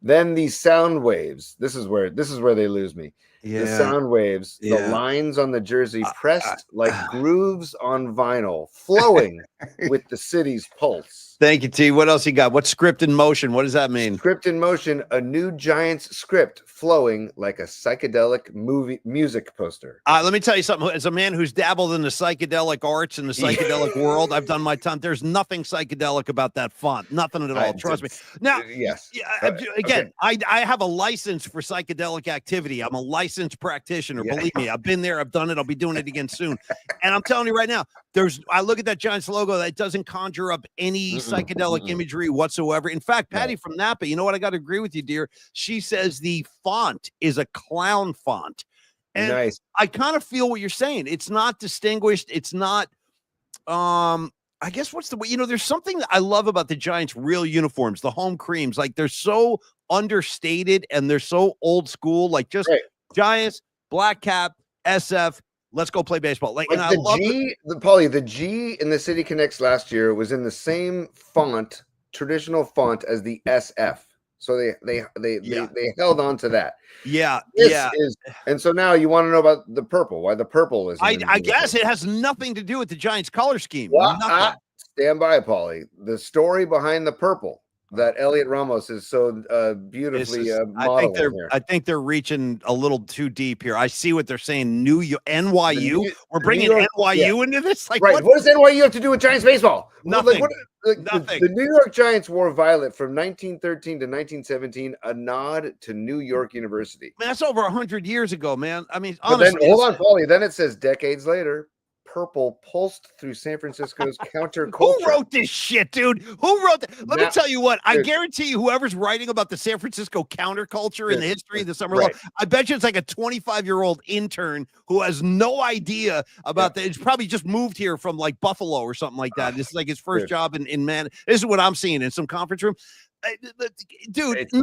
Then the sound waves. This is where they lose me. The sound waves, the lines on the jersey pressed like grooves on vinyl, flowing with the city's pulse. Thank you, T. What else you got? What's script in motion? What does that mean? Script in motion, a new Giants script flowing like a psychedelic music poster. Let me tell you something. As a man who's dabbled in the psychedelic arts and the psychedelic world, I've done my time. There's nothing psychedelic about that font. Nothing at all. Trust me. Now, yes. Again, I have a license for psychedelic activity. I'm a licensed practitioner. Believe me, I've been there. I've done it. I'll be doing it again soon. And I'm telling you right now, I look at that Giants logo that doesn't conjure up any psychedelic imagery whatsoever. In fact, Patty from Napa, you know what? I got to agree with you, dear. She says the font is a clown font. And nice. I kind of feel what you're saying. It's not distinguished. It's not, I guess there's something that I love about the Giants' real uniforms, the home creams. Like they're so understated and they're so old school, like just Giants, black cap, SF. Let's go play baseball. Like and the G in the City Connects last year was in the same font, traditional font as the SF. So they held on to that. And so now you want to know about the purple. Why the purple is? I guess it has nothing to do with the Giants color scheme. Stand by, Paulie. The story behind the purple that Elliot Ramos is so beautifully modeling here. I think they're reaching a little too deep here. I see what they're saying. NYU. We're bringing NYU into this. Like, right? What does NYU have to do with Giants baseball? Nothing. Nothing. The New York Giants wore violet from 1913 to 1917, a nod to New York University. Man, that's over 100 years ago, man. I mean, honestly, then, hold on, Paulie. Then it says decades later. Purple pulsed through San Francisco's counterculture. Who wrote this shit, dude? Who wrote that? Let me tell you what. I guarantee you, whoever's writing about the San Francisco counterculture and the history of the summer love, I bet you it's like a 25-year-old intern who has no idea about that. It's probably just moved here from like Buffalo or something like that. This is like his first job in man. This is what I'm seeing in some conference room. Dude, it's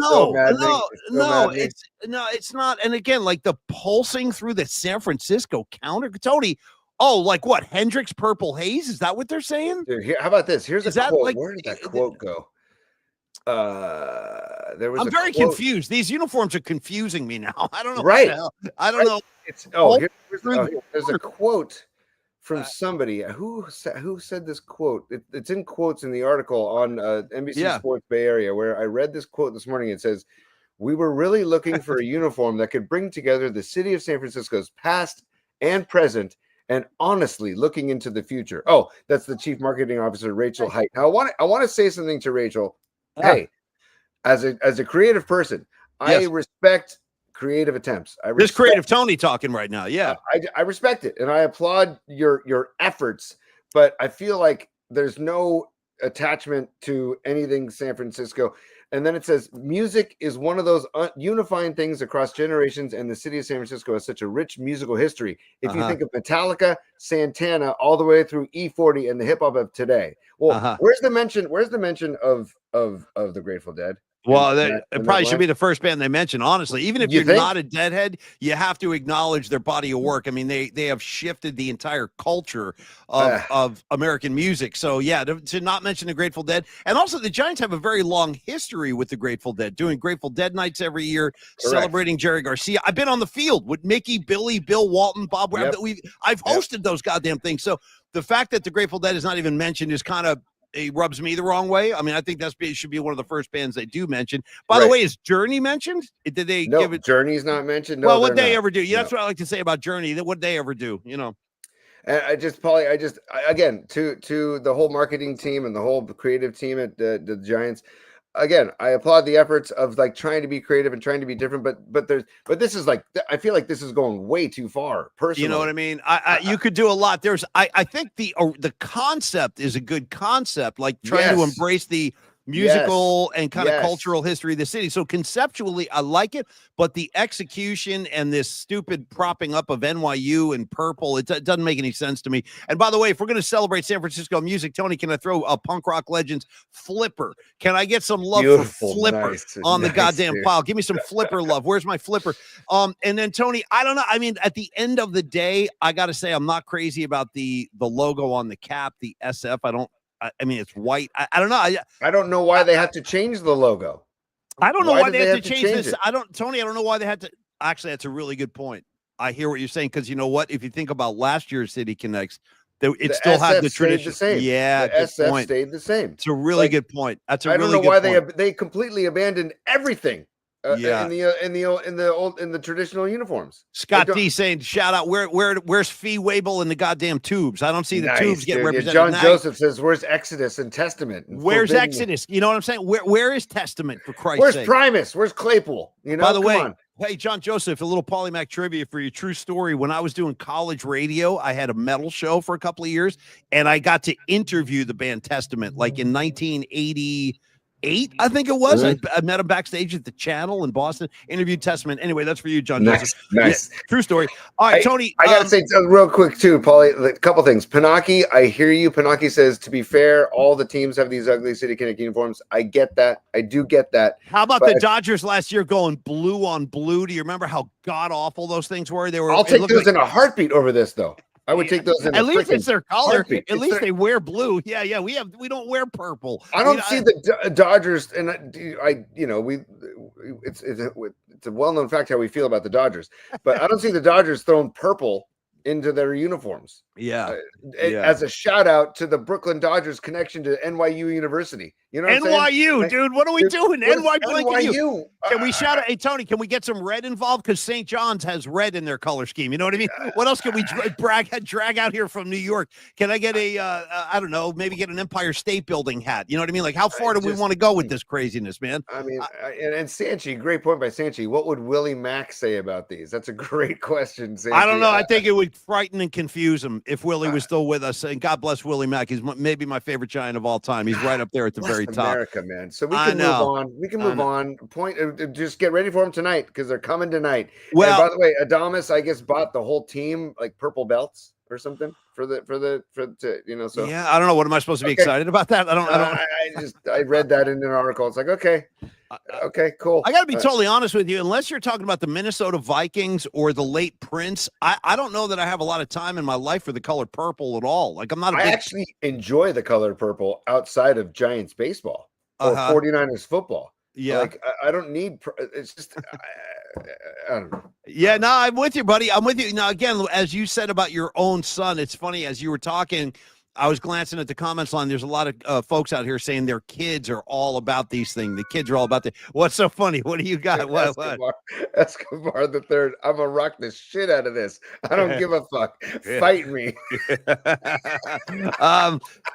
not. And again, like the pulsing through the San Francisco counter, Tony. Oh, like what? Hendrix Purple Haze? Is that what they're saying? Dude, how about this? Here's a quote. Like, where did that quote go? I'm very confused. These uniforms are confusing me now. I don't know. Right. I don't know. There's a quote from somebody who said this quote. It's in quotes in the article on NBC Sports Bay Area, where I read this quote this morning. It says, We were really looking for a uniform that could bring together the city of San Francisco's past and present, and honestly looking into the future. Oh, that's the chief marketing officer, Rachel Height. Now, I want to say something to Rachel. Hey, as a creative person, I respect creative attempts. This creative Tony talking right now. Yeah, I respect it, and I applaud your efforts. But I feel like there's no attachment to anything San Francisco. And then it says, music is one of those unifying things across generations, and the city of San Francisco has such a rich musical history. If you think of Metallica, Santana, all the way through E40 and the hip hop of today. Well, where's the mention of the Grateful Dead? Well, it probably should be the first band they mention, honestly. Even if you're not a Deadhead, you have to acknowledge their body of work. I mean, they have shifted the entire culture of American music. So, yeah, to not mention the Grateful Dead. And also, the Giants have a very long history with the Grateful Dead, doing Grateful Dead nights every year, celebrating Jerry Garcia. I've been on the field with Mickey, Billy, Bill Walton, Bob Webb. I've hosted those goddamn things. So the fact that the Grateful Dead is not even mentioned is kind of, it rubs me the wrong way. I mean, I think it should be one of the first bands they do mention. By the way, is Journey mentioned? Did they give it? Journey's not mentioned. No, well, what'd they ever do? Yeah, that's what I like to say about Journey. What'd they ever do? You know. And again, to the whole marketing team and the whole creative team at the Giants. Again, I applaud the efforts of like trying to be creative and trying to be different, but this is like, I feel like this is going way too far. Personally, you know what I mean? You could do a lot. I think the concept is a good concept, like trying to embrace the musical and kind of cultural history of the city. So conceptually, I like it, but the execution and this stupid propping up of NYU and purple, it doesn't make any sense to me. And by the way, if we're going to celebrate San Francisco music, Tony, can I throw a punk rock legends Flipper? Can I get some love for Flipper on the goddamn file? Give me some Flipper love. Where's my Flipper? And then Tony, I don't know. I mean, at the end of the day, I got to say, I'm not crazy about the logo on the cap, the SF. I mean, it's white. I don't know. I don't know why they have to change the logo. I don't know why they have to change this. Tony, I don't know why they had to. Actually, that's a really good point. I hear what you're saying, because you know what? If you think about last year's City Connects, it still had the tradition. Yeah, the SF stayed the same. It's a really good point. That's a really good point. I don't know why they completely abandoned everything. In the traditional uniforms. Scott D saying, shout out, where's Fee Wable in the goddamn tubes? I don't see the tubes get represented. John Joseph says, where's Exodus and Testament? Where's Exodus? You know what I'm saying? Where is Testament, for Christ's sake? Where's Primus? Where's Claypool? You know, by the way, hey, John Joseph, a little Polymac trivia for your true story. When I was doing college radio, I had a metal show for a couple of years, and I got to interview the band Testament, like in 1988, I think it was. I met him backstage at the Channel in Boston, interviewed Testament. Anyway, that's for you, John Joseph. Nice. Yeah, true story. All right, Tony. I got to say real quick, too, Paulie, a couple things. Pinocchi, I hear you. Pinocchi says, to be fair, all the teams have these ugly City Connect uniforms. I get that. I do get that. How about the Dodgers last year going blue on blue? Do you remember how god-awful those things were? I'll take those in a heartbeat over this, though. I would take those in at least it's their color. Heartbeat. At least they wear blue. Yeah. We don't wear purple. I don't see the Dodgers, and it's a well-known fact how we feel about the Dodgers, but I don't see the Dodgers throwing purple into their uniforms. As a shout out to the Brooklyn Dodgers connection to NYU University. You know what NYU, I'm dude. What are we doing? NYU. Can we shout out? Hey, Tony, can we get some red involved? Because St. John's has red in their color scheme. You know what I mean? What else can we drag out here from New York? Can I get I don't know, maybe get an Empire State Building hat? You know what I mean? Like, how far do we want to go with this craziness, man? I mean, and Sanchi, great point by Sanchi. What would Willie Mack say about these? That's a great question, Sanchi. I don't know. I think it would frighten and confuse him if Willie was still with us. And God bless Willie Mack. He's maybe my favorite Giant of all time. He's right up there at the very top. America, man. So we can move on. We can move on. Just get ready for them tonight, because they're coming tonight. Well, and by the way, Adamas, I guess, bought the whole team like purple belts or something so yeah, I don't know. What am I supposed to be excited about that? I read that in an article. It's like, okay, cool. I got to be totally honest with you. Unless you're talking about the Minnesota Vikings or the late Prince, I don't know that I have a lot of time in my life for the color purple at all. Like, I'm not. I actually enjoy the color purple outside of Giants baseball or 49ers football. Yeah, like I don't need. It's just. I don't know. Yeah, no, I'm with you, buddy. I'm with you. Now, again, as you said about your own son, it's funny, as you were talking, I was glancing at the comments line. There's a lot of folks out here saying their kids are all about these things. The kids are all about the. What's so funny? What do you got? What? Escobar the third. I'm gonna rock the shit out of this. I don't give a fuck. Fight me.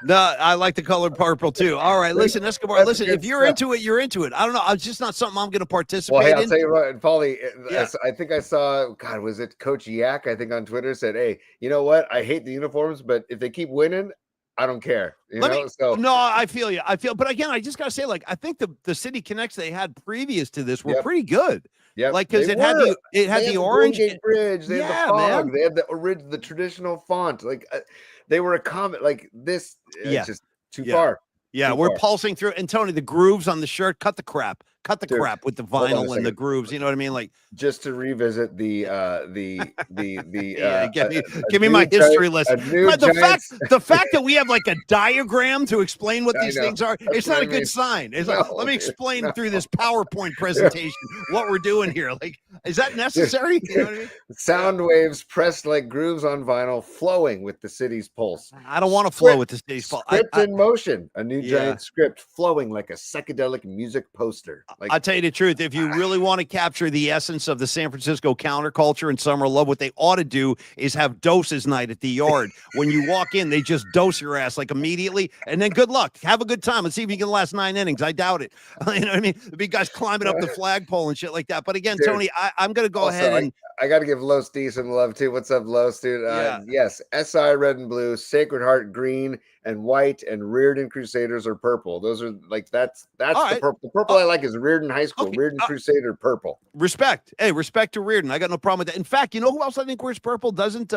No, I like the color purple too. All right, listen, Escobar. Listen, if you're into it, you're into it. I don't know. It's just not something I'm going to participate Well, hey, I'll in. tell you what, Paulie. I think I saw. God, was it Coach Yak? I think on Twitter said, "Hey, you know what? I hate the uniforms, but if they keep winning, I don't care." No, I feel you. But again, I just got to say, like, I think the City Connects they had previous to this were pretty good. Yeah, like because it had the orange bridge. They had the fog. Man. They had the traditional font. Like they were a comment like this. It's just too far. Yeah, we're pulsing through. And Tony, the grooves on the shirt, cut the crap. Cut the crap with the vinyl and the grooves. You know what I mean? Like just to revisit the give me my history lesson. The fact that we have like a diagram to explain what these things are, it's not a good sign. It's like, let me explain through this PowerPoint presentation what we're doing here. Like, is that necessary? You know what I mean? Sound waves pressed like grooves on vinyl, flowing with the city's pulse. I don't want to flow with the city's pulse. Script in motion, a new giant script flowing like a psychedelic music poster. Like, I'll tell you the truth. If you really want to capture the essence of the San Francisco counterculture and Summer of Love, what they ought to do is have doses night at the Yard. When you walk in, they just dose your ass like immediately, and then good luck. Have a good time. Let's see if you can last 9 innings. I doubt it. You know what I mean? The big guys climbing up the flagpole and shit like that. But again, dude, Tony, I'm going to go ahead and I got to give Los D some love too. What's up, Los, dude? Yes, SI red and blue, Sacred Heart green and white, and Reardon Crusaders are purple. Those are like that's the purple. The purple I like is Reardon High School. Reardon Crusader purple. Respect. Hey, respect to Reardon. I got no problem with that. In fact, you know who else I think wears purple? Doesn't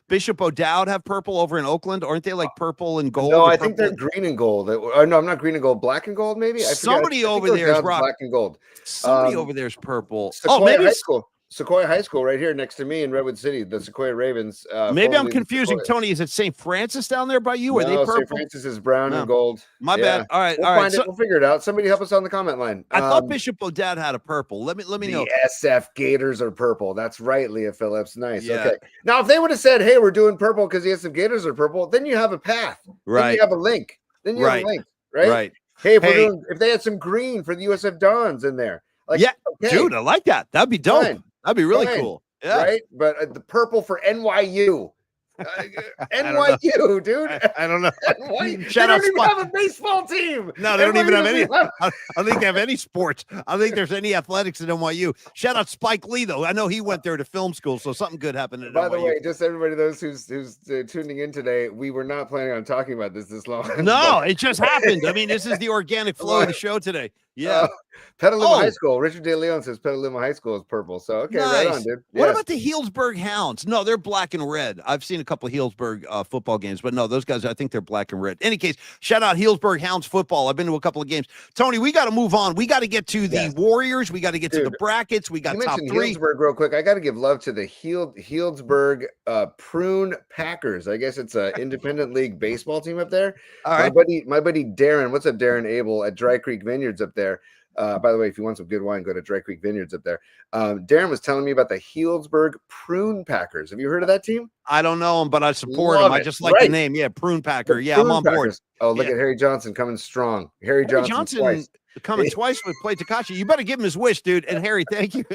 Bishop O'Dowd have purple over in Oakland? Aren't they like purple and gold? No, I think they're green and gold. No, I'm not green and gold. Black and gold, maybe. Somebody over there is black and gold. Somebody over there is purple. Maybe High School. Sequoia High School right here next to me in Redwood City, the Sequoia Ravens. Maybe I'm confusing, Tony. Is it St. Francis down there by you? Are they purple? St. Francis is brown and gold. My bad. All right, We'll figure it out. Somebody help us on the comment line. I thought Bishop O'Dowd had a purple. Let me know. The SF Gators are purple. That's right, Leah Phillips. Nice. Yeah. Okay. Now, if they would have said, "Hey, we're doing purple because the SF Gators are purple," then you have a path. Right. Then you have a link. Right. Right. Hey, if they had some green for the USF Dons in there, dude, I like that. That'd be dope. Fine. That'd be really cool. Yeah. Right. But the purple for NYU. NYU, dude. I don't know. They don't even have a baseball team. No, they don't even have any. I don't think they have any sports. I don't think there's any athletics at NYU. Shout out Spike Lee, though. I know he went there to film school, so something good happened at NYU. By the way, just everybody those who's tuning in today, we were not planning on talking about this long. No, it just happened. I mean, this is the organic flow of the show today. Yeah. Petaluma High School. Richard De Leon says Petaluma High School is purple. So, okay, nice. Right on, dude. What about the Healdsburg Hounds? No, they're black and red. I've seen a couple of Healdsburg football games, but no, those guys, I think they're black and red. In any case, shout out Healdsburg Hounds football. I've been to a couple of games. Tony, we got to move on. We got to get to the Warriors. We got to get to the brackets. We got top 3. Healdsburg real quick. I got to give love to the Healdsburg Prune Packers. I guess it's an independent league baseball team up there. All right. My buddy Darren, what's up, Darren Abel at Dry Creek Vineyards up there. By the way, if you want some good wine, go to Dry Creek Vineyards up there. Darren was telling me about the Healdsburg Prune Packers. Have you heard of that team? I don't know them, but I support them. I just like the name. Yeah, Prune Packer. I'm on board. Oh, look at Harry Johnson coming strong. Harry Johnson twice. Coming twice with play Takashi. You better give him his wish, dude. And Harry, thank you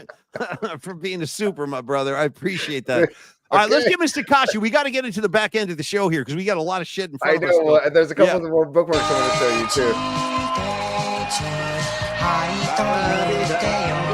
for being a super, my brother. I appreciate that. All right, let's give Mr. Takashi. We got to get into the back end of the show here because we got a lot of shit in front of us. I know. Well, there's a couple of more bookmarks I want to show you too. Come on, you're an alpha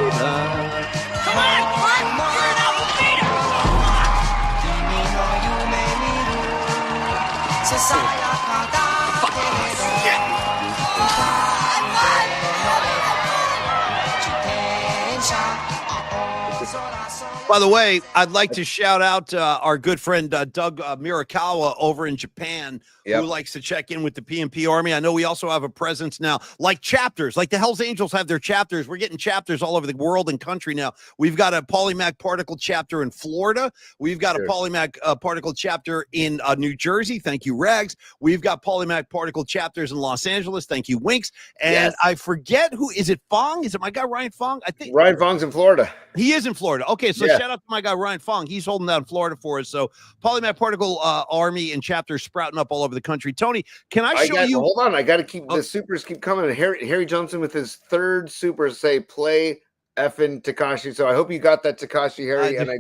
By the way, I'd like to shout out our good friend Doug Mirakawa over in Japan, who likes to check in with the PMP Army. I know we also have a presence now, like chapters, like the Hells Angels have their chapters. We're getting chapters all over the world and country now. We've got a Polymac Particle chapter in Florida. We've got a Polymac Particle chapter in New Jersey. Thank you, Rags. We've got Polymac Particle chapters in Los Angeles. Thank you, Winks. And I forget who is it. Fong? Is it my guy Ryan Fong? I think Ryan Fong's in Florida. He is in Florida. Okay, so Yeah. shout out to my guy Ryan Fong. He's holding down Florida for us. So Polymath Particle Army and chapters sprouting up all over the country. Tony, can I show you? Hold on, I got to keep the supers keep coming. Harry Johnson with his third super say play effing Takashi. So I hope you got that, Takashi, Harry, and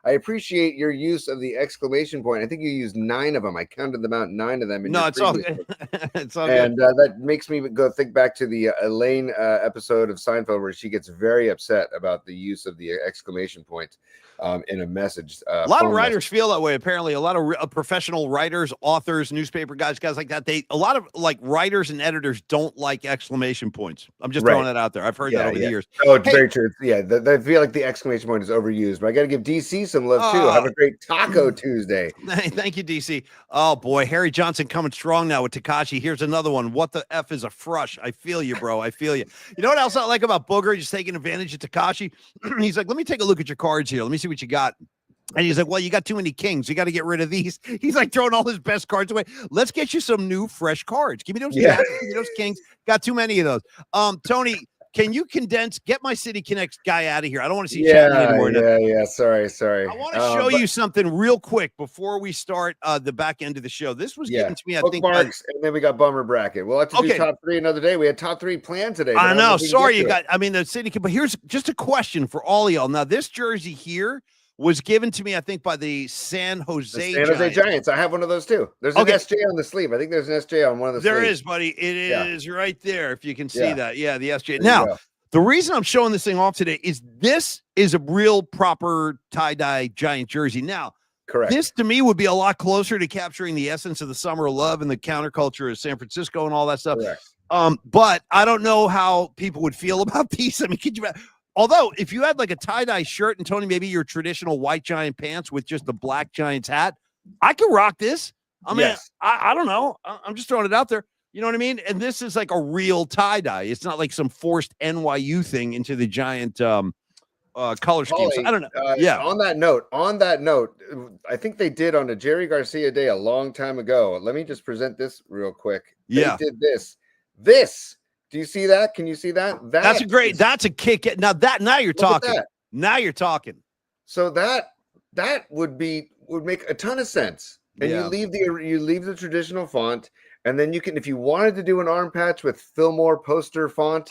I appreciate your use of the exclamation point. I think you used 9 of them. I counted them out, 9 of them. No, it's all good. It's all good. And that makes me go think back to the Elaine episode of Seinfeld where she gets very upset about the use of the exclamation point in a message. A lot of writers feel that way. Apparently, a lot of professional writers, authors, newspaper guys like that. A lot of like writers and editors don't like exclamation points. I'm just throwing that out there. I've heard that over the years. Oh, it's very true. I feel like the exclamation point is overused, but I got to give DC some love too. Have a great Taco Tuesday. Thank you, DC. Oh boy, Harry Johnson coming strong now with Takashi. Here's another one. What the F is a frush? I feel you, bro. I feel you. You know what else I like about Booger? Just taking advantage of Takashi. He's like, let me take a look at your cards here. Let me see what you got. And he's like, well, you got too many kings. You got to get rid of these. He's like throwing all his best cards away. Let's get you some new, fresh cards. Give me those, give me those kings. Got too many of those. Tony, can you get my City Connects guy out of here? I don't want to see chatting anymore. Yeah. Sorry. I want to show you something real quick before we start the back end of the show. This was given to me, I think. Bookmarks, and then we got Bummer Bracket. We'll have to do top 3 another day. We had top 3 planned today. I know. Sorry, the City. But here's just a question for all of y'all. Now, this jersey here was given to me, I think, by the San Jose Giants. I have one of those too. There's an SJ on the sleeve. I think there's an SJ on one of the sleeves. There is, buddy. It is right there, if you can see that. Yeah, the SJ. Now, the reason I'm showing this thing off today is this is a real proper tie-dye Giant jersey. Now, correct. This, to me, would be a lot closer to capturing the essence of the summer of love and the counterculture of San Francisco and all that stuff. Correct. But I don't know how people would feel about these. I mean, although, if you had like a tie-dye shirt and Tony, maybe your traditional white Giant pants with just the black Giants hat, I could rock this. I mean, I don't know. I'm just throwing it out there. You know what I mean? And this is like a real tie-dye. It's not like some forced NYU thing into the Giant color scheme. So I don't know. On that note, I think they did on a Jerry Garcia day a long time ago. Let me just present this real quick. They did this. Do you see that? Can you see that? That's a kick. Now you're talking. Now you're talking. So that would make a ton of sense. And you leave the traditional font, and then you can, if you wanted to do an arm patch with Fillmore poster font,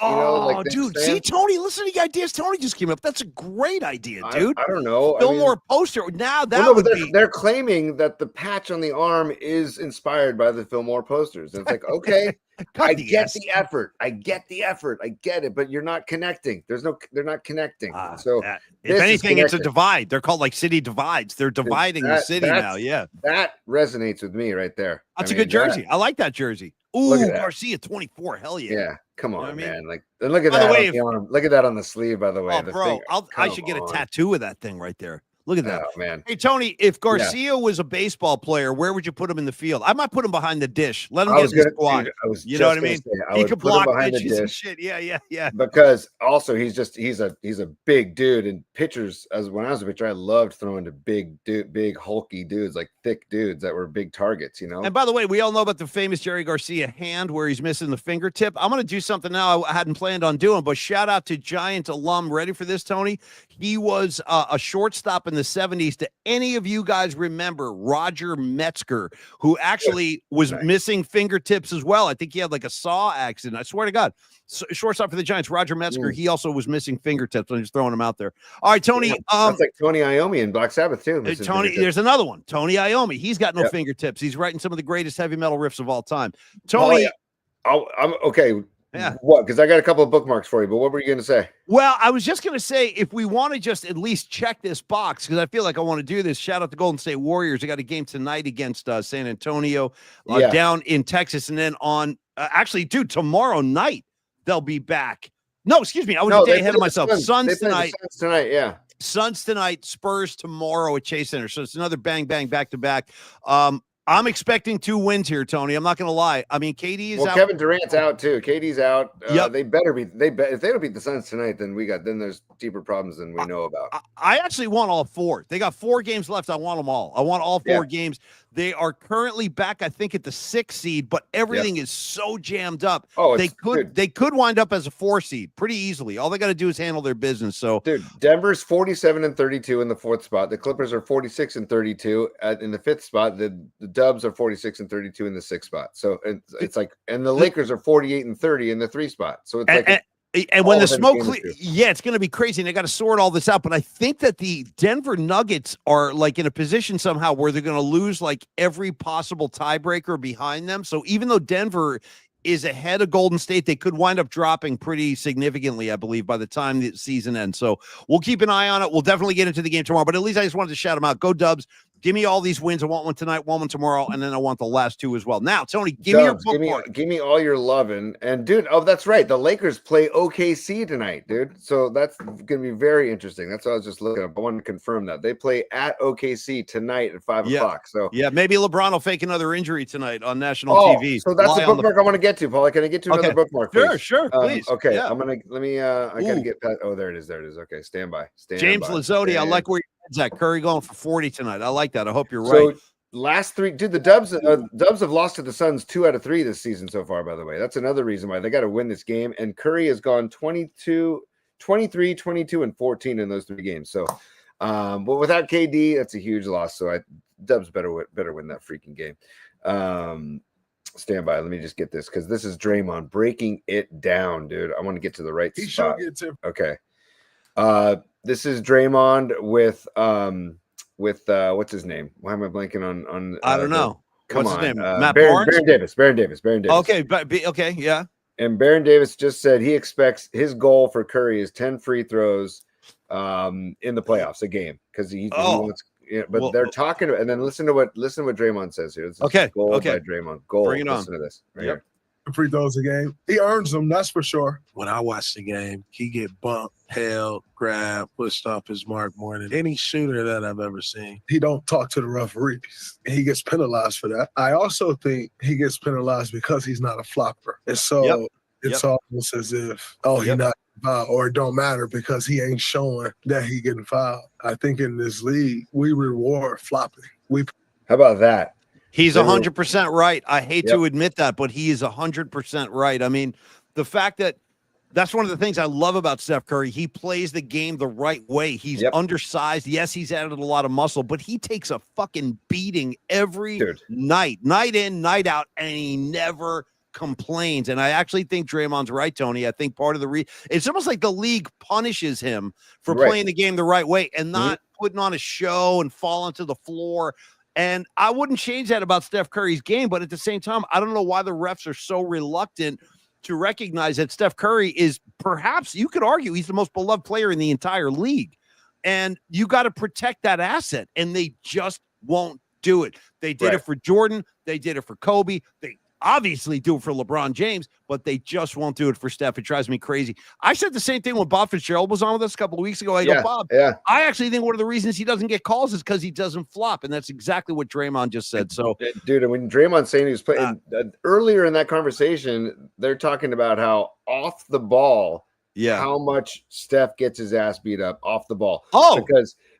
dude, see, Tony, listen to the ideas Tony just came up. That's a great idea, dude. I don't know. Fillmore poster. Now that they're claiming that the patch on the arm is inspired by the Fillmore posters. And it's like, okay. I get the effort. I get it, but you're not connecting. They're not connecting. So if anything, it's a divide. They're called like city divides. They're dividing the city now. Yeah. That resonates with me right there. That's a good jersey. I like that jersey. Ooh, Garcia 24. Hell yeah. Yeah. Come on, man. Like, and look at that on the arm. Look at that on the sleeve, by the way. Bro, I should get a tattoo of that thing right there. Look at that. Oh, man. Hey, Tony, if Garcia was a baseball player, where would you put him in the field? I might put him behind the dish. Let him get the squad. You know what I mean? He could block pitches and shit. Yeah. Because also he's a big dude, and pitchers, as when I was a pitcher, I loved throwing to big hulky dudes, like thick dudes that were big targets, you know? And by the way, we all know about the famous Jerry Garcia hand where he's missing the fingertip. I'm going to do something now I hadn't planned on doing, but shout out to Giant alum. Ready for this, Tony? He was a shortstop in the 70s. Do any of you guys remember Roger Metzger, who actually was missing fingertips as well? I think he had like a saw accident. I swear to God. Shortstop for the Giants, Roger Metzger. He also was missing fingertips. I'm just throwing him out there. All right, Tony. That's like Tony Iommi in Black Sabbath too. Tony, there's another one. Tony Iommi. He's got no fingertips. He's writing some of the greatest heavy metal riffs of all time. Tony. I'm okay. Yeah. What? Because I got a couple of bookmarks for you, but what were you going to say? Well, I was just going to say, if we want to just at least check this box, because I feel like I want to do this. Shout out to Golden State Warriors. They got a game tonight against San Antonio down in Texas. And then on, tomorrow night, they'll be back. No, excuse me. I was a day ahead of myself. Suns tonight. Suns tonight, Spurs tomorrow at Chase Center. So it's another bang, bang, back-to-back. I'm expecting 2 wins here, Tony. I'm not going to lie. I mean, KD is out. Kevin Durant's out too. KD's out. They better be. If they don't beat the Suns tonight, then there's deeper problems than we know about. I actually want all 4. They got 4 games left. I want them all. I want all 4 games. They are currently back, I think, at the 6th seed, but everything is so jammed up. Oh, they could wind up as a 4 seed pretty easily. All they got to do is handle their business. So, dude, Denver's 47-32 in the 4th spot. The Clippers are 46-32 in the 5th spot. The Dubs are 46-32 in the 6th spot. So it's like, and the Lakers are 48-30 in the 3 spot. So it's and when the smoke it's going to be crazy, and they got to sort all this out. But I think that the Denver Nuggets are like in a position somehow where they're going to lose like every possible tiebreaker behind them. So even though Denver is ahead of Golden State, they could wind up dropping pretty significantly, I believe, by the time the season ends. So we'll keep an eye on it. We'll definitely get into the game tomorrow, but at least I just wanted to shout them out. Go Dubs. Give me all these wins. I want one tonight, one tomorrow, and then I want the last 2 as well. Now, Tony, give Dubs, me your bookmark. Give me all your loving. And, dude, that's right. The Lakers play OKC tonight, dude. So that's going to be very interesting. That's what I was just looking up. I wanted to confirm that. They play at OKC tonight at 5 o'clock. So yeah, maybe LeBron will fake another injury tonight on national TV. So that's the bookmark I want to get to, Paul. Can I get to another bookmark, please? Sure, please. Okay, I'm going to, I got to get past. Oh, there it is. Okay, stand by. James Lazzotti, I like where your head's at. Curry going for 40 tonight. I like that. I hope you're right. So last 3, dude, the Dubs have lost to the Suns 2 out of 3 this season so far, by the way. That's another reason why they got to win this game. And Curry has gone 22, 23, 22, and 14 in those 3 games. So, but without KD, that's a huge loss. So Dubs better win that freaking game. Stand by. Let me just get this because this is Draymond breaking it down, dude. I want to get to the right spot. Okay. This is Draymond with what's his name? Why am I blanking on? I don't know. What's his name? Matt Baron Davis. Okay, but okay, yeah. And Baron Davis just said he expects his goal for Curry is 10 free throws in the playoffs, a game, because he wants. Yeah, but they're talking, and then listen to what Draymond says here. This is goal by Draymond. Goal. Bring it on. Listen to this right here. Free throws a game. He earns them, that's for sure. When I watch the game, he get bumped, held, grabbed, pushed off his mark more than any shooter that I've ever seen. He don't talk to the referees. He gets penalized for that. I also think he gets penalized because he's not a flopper. And so it's almost as if, he's not fouled, or it don't matter because he ain't showing that he getting fouled. I think in this league, we reward flopping. How about that? He's 100% right. I hate to admit that, but he is 100% right. I mean, the fact that's one of the things I love about Steph Curry. He plays the game the right way. He's undersized. Yes, he's added a lot of muscle, but he takes a fucking beating every night in, night out, and he never complains. And I actually think Draymond's right, Tony. I think part of the it's almost like the league punishes him for playing the game the right way and not putting on a show and falling to the floor. And I wouldn't change that about Steph Curry's game, but at the same time, I don't know why the refs are so reluctant to recognize that Steph Curry is perhaps, you could argue, he's the most beloved player in the entire league. And you got to protect that asset, and they just won't do it. They did it for Jordan. They did it for Kobe. They obviously do it for LeBron James, but they just won't do it for Steph. It drives me crazy. I said the same thing when Bob Fitzgerald was on with us a couple of weeks ago. I go, Bob, I actually think one of the reasons he doesn't get calls is because he doesn't flop, and that's exactly what Draymond just said. So, dude, and when Draymond's saying he was playing earlier in that conversation, they're talking about how off the ball, how much Steph gets his ass beat up off the ball.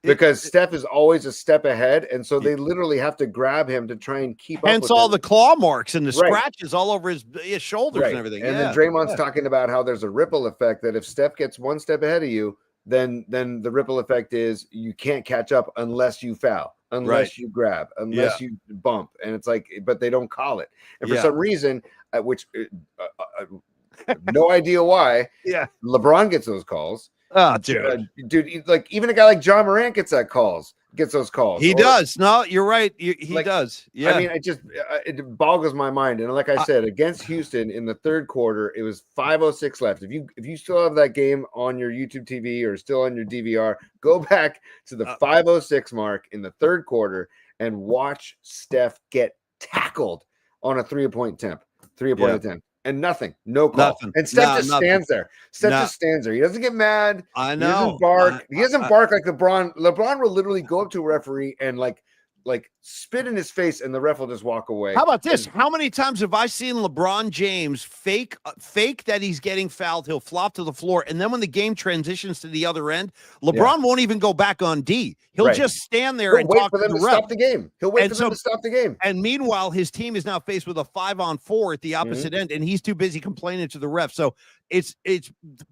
Because Steph is always a step ahead, and so they literally have to grab him to try and keep up. Hence all the claw marks and the scratches all over his shoulders and everything. And then Draymond's talking about how there's a ripple effect that if Steph gets one step ahead of you, then the ripple effect is you can't catch up unless you foul, unless you grab, unless you bump. And it's like, but they don't call it. And for some reason, no idea why, LeBron gets those calls. Oh, dude, like even a guy like John Morant gets those calls. He does. No, you're right. He does. Yeah. I mean, it boggles my mind. And like I said, against Houston in the third quarter, it was 5:06 left. If you still have that game on your YouTube TV or still on your DVR, go back to the 5:06 mark in the third quarter and watch Steph get tackled on a 3-point attempt. And nothing, no call. Nothing. And Steph just stands there. Steph just stands there. He doesn't get mad. I know. He doesn't bark. He doesn't bark like LeBron. LeBron will literally go up to a referee and like like spit in his face, and the ref will just walk away. How about this? How many times have I seen LeBron James fake that he's getting fouled? He'll flop to the floor, and then when the game transitions to the other end, LeBron won't even go back on D. He'll just stand there and wait talk for them to to the ref. stop the game. He'll wait for them to stop the game. And meanwhile, his team is now faced with a 5-on-4 at the opposite end, and he's too busy complaining to the ref. So it's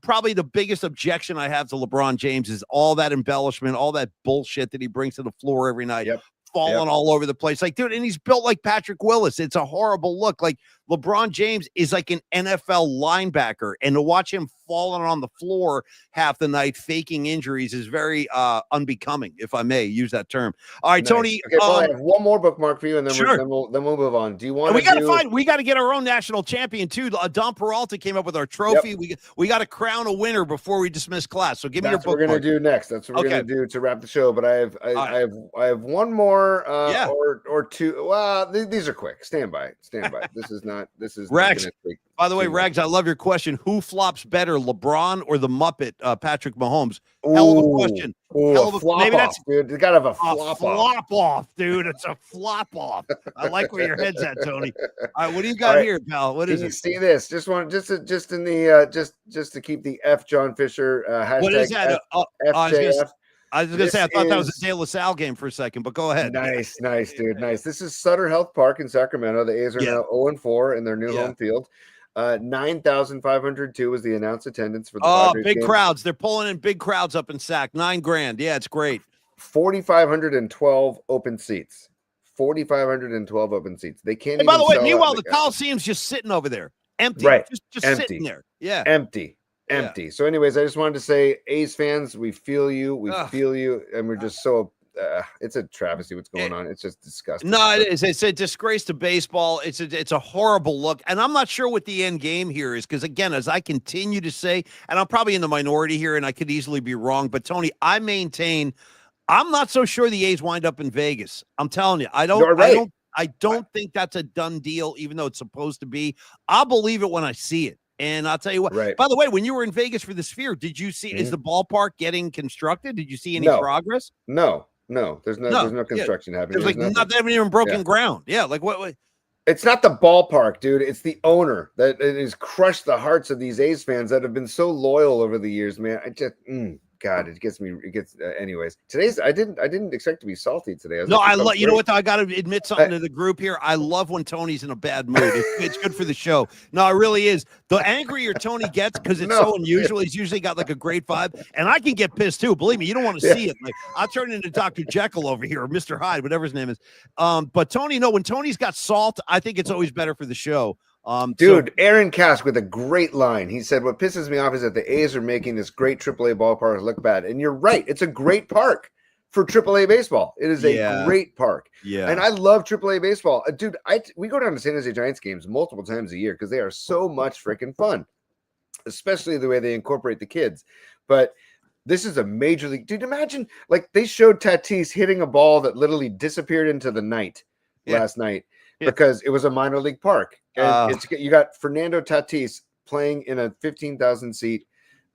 probably the biggest objection I have to LeBron James is all that embellishment, all that bullshit that he brings to the floor every night. Falling all over the place. Like, dude, and he's built like Patrick Willis. It's a horrible look. Like, LeBron James is like an NFL linebacker, and to watch him falling on the floor half the night faking injuries is very unbecoming, if I may use that term. All right, Tony. Okay, well, I have one more bookmark for you, and then we'll move on. Do you want to we got to get our own national champion too. Don Peralta came up with our trophy. We got to crown a winner before we dismiss class. So give me your bookmark. That's what we're gonna do next. That's what we're gonna do to wrap the show. But I have one more or two. Well, these are quick. Stand by. This is Rex. By the way, Rags, I love your question. Who flops better, LeBron or the Muppet, Patrick Mahomes? Hell of a question. Maybe that's dude. You gotta have a flop off, dude. It's a flop off. I like where your head's at, Tony. All right, what do you got here, pal? What is it? See this? Just in the just to keep the F John Fisher hashtag. What is that? FJF. I was going to say, I thought that was a De La Salle game for a second, but go ahead. Nice, dude. Nice. This is Sutter Health Park in Sacramento. The A's are now 0-4 in their new home field. 9,502 was the announced attendance for the Padres big game. Crowds. They're pulling in big crowds up in Sac. $9,000. Yeah, it's great. 4,512 open seats. 4,512 open seats. They can't. Hey, by the way, meanwhile, the Coliseum's just sitting over there, empty. Right, just empty. Sitting there. Yeah, empty. So anyways, I just wanted to say, A's fans, we feel you, feel you, and we're just so it's a travesty what's going on. It's just disgusting. No, it is. It's a disgrace to baseball. It's a horrible look, and I'm not sure what the end game here is, because again, as I continue to say, and I'm probably in the minority here, and I could easily be wrong, but Tony, I maintain I'm not so sure the A's wind up in Vegas. I'm telling you, I don't think that's a done deal, even though it's supposed to be. I'll believe it when I see it. And I'll tell you what, by the way, when you were in Vegas for the Sphere, did you see, is the ballpark getting constructed? Did you see any progress? No, there's no construction happening. There's like not even broken ground. Yeah. Like what? It's not the ballpark, dude. It's the owner that has crushed the hearts of these A's fans that have been so loyal over the years, man. I just, God, it gets anyways. Today's I didn't expect to be salty today. I love, you know what, I got to admit something to the group here. I love when Tony's in a bad mood. It's good for the show. No, it really is. The angrier Tony gets, because it's so unusual, he's usually got like a great vibe, and I can get pissed too. Believe me, you don't want to see it. Like, I'll turn into Dr. Jekyll over here, or Mr. Hyde, whatever his name is. But Tony, when Tony's got salt, I think it's always better for the show. Aaron Cask with a great line. He said, what pisses me off is that the A's are making this great AAA ballpark look bad. And you're right. It's a great park for AAA baseball. It is a great park. Yeah. And I love AAA baseball. Dude, we go down to San Jose Giants games multiple times a year because they are so much freaking fun, especially the way they incorporate the kids. But this is a major league. Dude, imagine, like, they showed Tatis hitting a ball that literally disappeared into the night last night. Because it was a minor league park, and you got Fernando Tatis playing in a 15,000 seat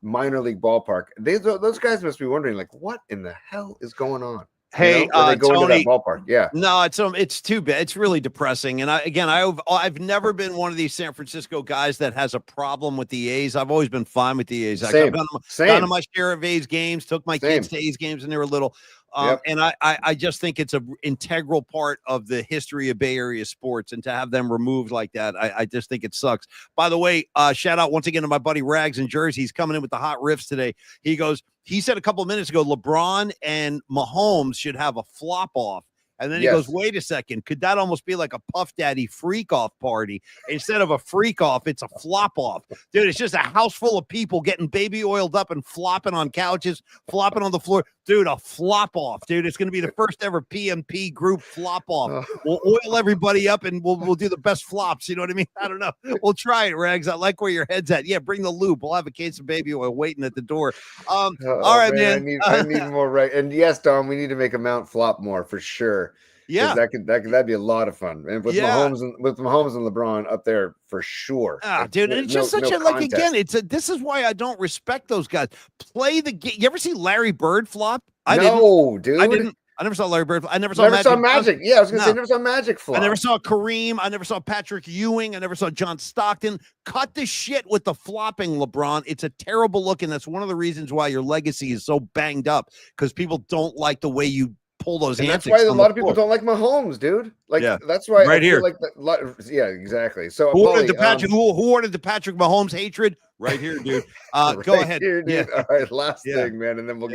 minor league ballpark. Those guys must be wondering, like, what in the hell is going on? Hey, they go into that ballpark. Yeah, no, it's too bad. It's really depressing. And I've never been one of these San Francisco guys that has a problem with the A's. I've always been fine with the A's. I've gone to my share of A's games, took my kids to A's games when they were little. And I just think it's an integral part of the history of Bay Area sports, and to have them removed like that, I just think it sucks. By the way, shout out once again to my buddy Rags in Jersey. He's coming in with the hot riffs today. He said a couple of minutes ago, LeBron and Mahomes should have a flop off. And then he goes, wait a second, could that almost be like a Puff Daddy freak off party? Instead of a freak off, it's a flop off. Dude, it's just a house full of people getting baby oiled up and flopping on couches, flopping on the floor. Dude, a flop off, dude. It's going to be the first ever PMP group flop off. We'll oil everybody up and we'll do the best flops. You know what I mean? I don't know. We'll try it, Rags. I like where your head's at. Yeah, bring the lube. We'll have a case of baby oil waiting at the door. All right, man. I need more, right? And yes, Dom, we need to make a Mount Flop more for sure. Yeah, that'd be a lot of fun, and with Mahomes and LeBron up there for sure. Dude, it's just such a like again. This is why I don't respect those guys. Play the game. You ever see Larry Bird flop? I didn't. I never saw Larry Bird. I never saw Never Magic. saw Magic. Yeah, I was gonna say never saw Magic fly. I never saw Kareem. I never saw Patrick Ewing. I never saw John Stockton. Cut the shit with the flopping, LeBron. It's a terrible look, and that's one of the reasons why your legacy is so banged up, because people don't like the way you pull those and antics. That's why a lot of floor. people don't like Mahomes, dude. Like Yeah. that's why Right I here. feel like yeah, exactly. So Who Paulie, ordered the Patrick Mahomes hatred? Right here, dude. Go right ahead. here, dude. Yeah. All right, last Yeah. thing, man, and then we'll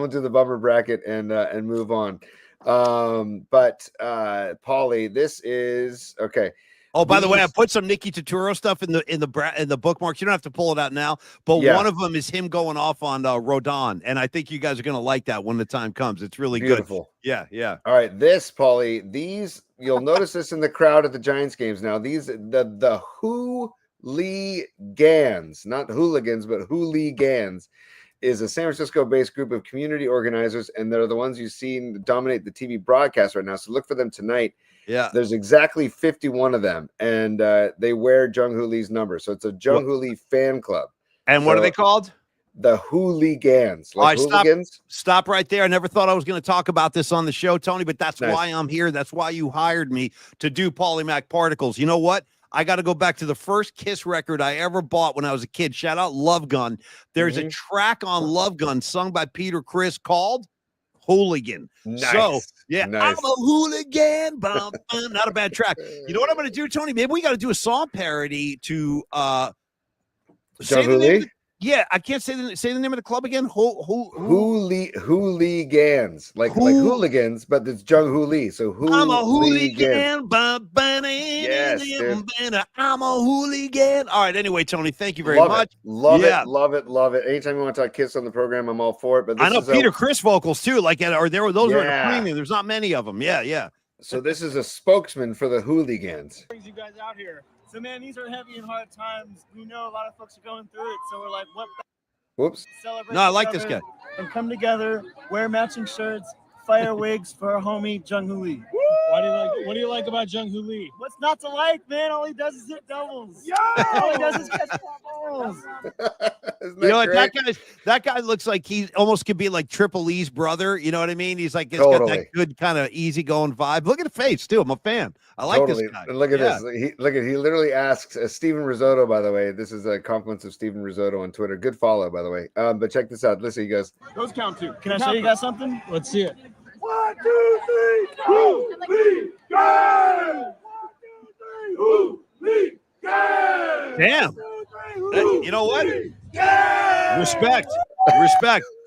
do the bummer bracket and move on. But Paulie, this is okay. Oh, by the way, I put some Nicky Turturro stuff in the bookmarks. You don't have to pull it out now, but one of them is him going off on Rodon, and I think you guys are going to like that when the time comes. It's really beautiful. Good. Yeah. All right, this Paulie, these you'll notice this in the crowd at the Giants games now. These the Hooligans, not hooligans, but Hooligans, is a San Francisco-based group of community organizers, and they're the ones you've seen dominate the TV broadcast right now. So look for them tonight. Yeah, there's exactly 51 of them, and they wear Jung Hoo Lee's number. So it's a Jung Hoo Lee fan club. And what are they called? The Hooligans. Like hooligans. Stop right there. I never thought I was going to talk about this on the show, Tony, but that's why I'm here. That's why you hired me to do Paulie Mac Particles. You know what? I got to go back to the first Kiss record I ever bought when I was a kid. Shout out Love Gun. There's a track on Love Gun sung by Peter Criss called Hooligan. Nice. So, yeah, nice. I'm a hooligan. Not a bad track. You know what I'm going to do, Tony? Maybe we got to do a song parody to Jung Hoo Lee? Yeah, I can't say the name of the club again. Hooligans, like hooligans, but it's Jung Hoo Lee. So I'm a hooligan. Yes, dude. I'm a hooligan. All right. Anyway, Tony, thank you very much. Love it. Anytime you want to talk Kiss on the program, I'm all for it. But I know Peter Criss vocals too. Like, those are the premium. There's not many of them. Yeah. So this is a spokesman for the Hooligans. Brings you guys out here. So, man, these are heavy and hard times. We know a lot of folks are going through it. So we're like, what? Whoops. Celebrate. No, I like this guy. And come together, wear matching shirts, fire wigs for our homie Jung Hoo Lee. What do you like about Jung Hoo Lee? What's not to like, man? All he does is hit doubles. Yeah. All he does is catch balls. You know what? That guy looks like he almost could be like Triple E's brother. You know what I mean? He's like, got that good kind of easygoing vibe. Look at the face too. I'm a fan. I like this guy. And look at this. He literally asks Steven Risotto, by the way. This is a compliments of Steven Risotto on Twitter. Good follow, by the way. But check this out. Listen, he goes, those count too. Can I show you guys something? Let's see it. 1, 2, 3, Hooligans! 1, 2, 3, Hooligans! Damn. You know what? Respect.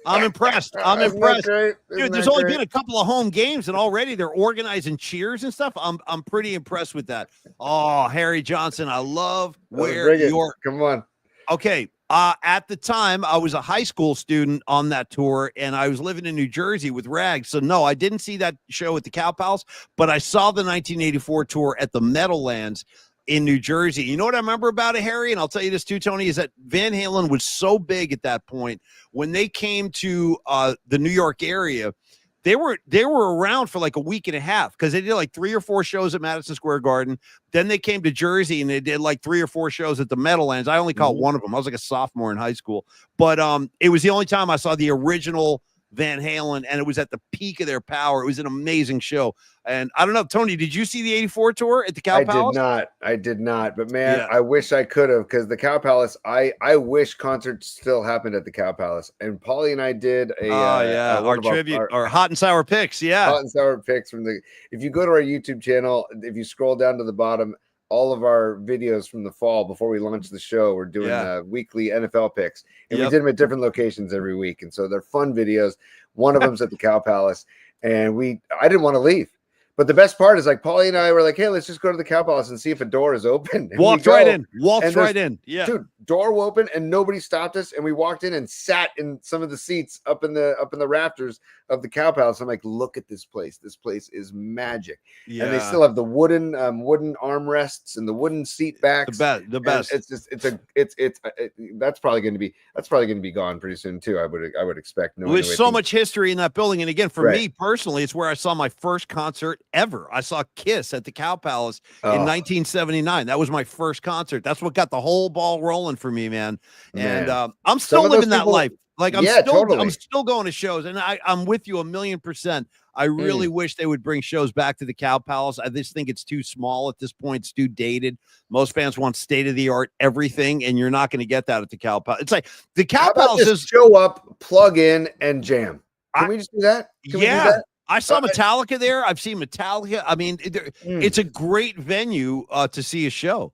I'm impressed. Dude, there's only been a couple of home games, and already they're organizing cheers and stuff. I'm pretty impressed with that. Oh, Harry Johnson, I love where you're. Come on. Okay. At the time, I was a high school student on that tour, and I was living in New Jersey with Rags. So, no, I didn't see that show at the Cow Palace, but I saw the 1984 tour at the Meadowlands in New Jersey. You know what I remember about it, Harry? And I'll tell you this too, Tony, is that Van Halen was so big at that point. When they came to the New York area, they were around for like a week and a half because they did like 3 or 4 shows at Madison Square Garden. Then they came to Jersey and they did like 3 or 4 shows at the Meadowlands. I only caught one of them. I was like a sophomore in high school, but it was the only time I saw the original Van Halen, and it was at the peak of their power. It was an amazing show. And I don't know, Tony, did you see the 84 tour at the Cow Palace? I did not. But man, I wish I could have, because the Cow Palace, I wish concerts still happened at the Cow Palace. And Paulie and I did our tribute, our hot and sour picks. Yeah. Hot and sour picks if you go to our YouTube channel, if you scroll down to the bottom, all of our videos from the fall before we launched the show, we're doing weekly NFL picks, and we did them at different locations every week. And so they're fun videos. One of them's at the Cow Palace, and I didn't want to leave. But the best part is, like, Paulie and I were like, hey, let's just go to the Cow Palace and see if a door is open. Walked right in. Yeah. Dude, door open and nobody stopped us. And we walked in and sat in some of the seats up in the rafters of the Cow Palace. I'm like, look at this place. This place is magic. Yeah. And they still have the wooden armrests and the wooden seat backs. The best. That's probably going to be gone pretty soon too. I would expect. There's so much history in that building. And again, for me personally, it's where I saw my first concert ever. I saw Kiss at the Cow Palace in 1979. That was my first concert. That's what got the whole ball rolling for me, man. And I'm still living that life. Like I'm still going to shows, and I'm with you 1,000,000%. I really wish they would bring shows back to the Cow Palace. I just think it's too small at this point. It's too dated. Most fans want state of the art everything, and you're not going to get that at the Cow Palace. It's like the Cow Palace is show up, plug in, and jam. Can we just do that? Can we do that? I saw Metallica there. I've seen Metallica. I mean, it's a great venue to see a show.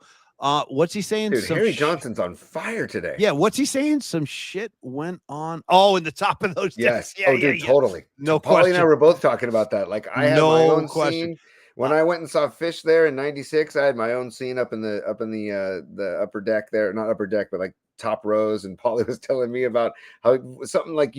What's he saying? Dude, Harry Johnson's on fire today. Yeah, what's he saying? Some shit went on. Oh, in the top of those. Yes. Yeah, totally. No question. Paulie and I were both talking about that. Like I had my own scene. When I went and saw Fish there in '96, I had my own scene up in the upper deck there, not upper deck, but like top rows. And Paulie was telling me about how something like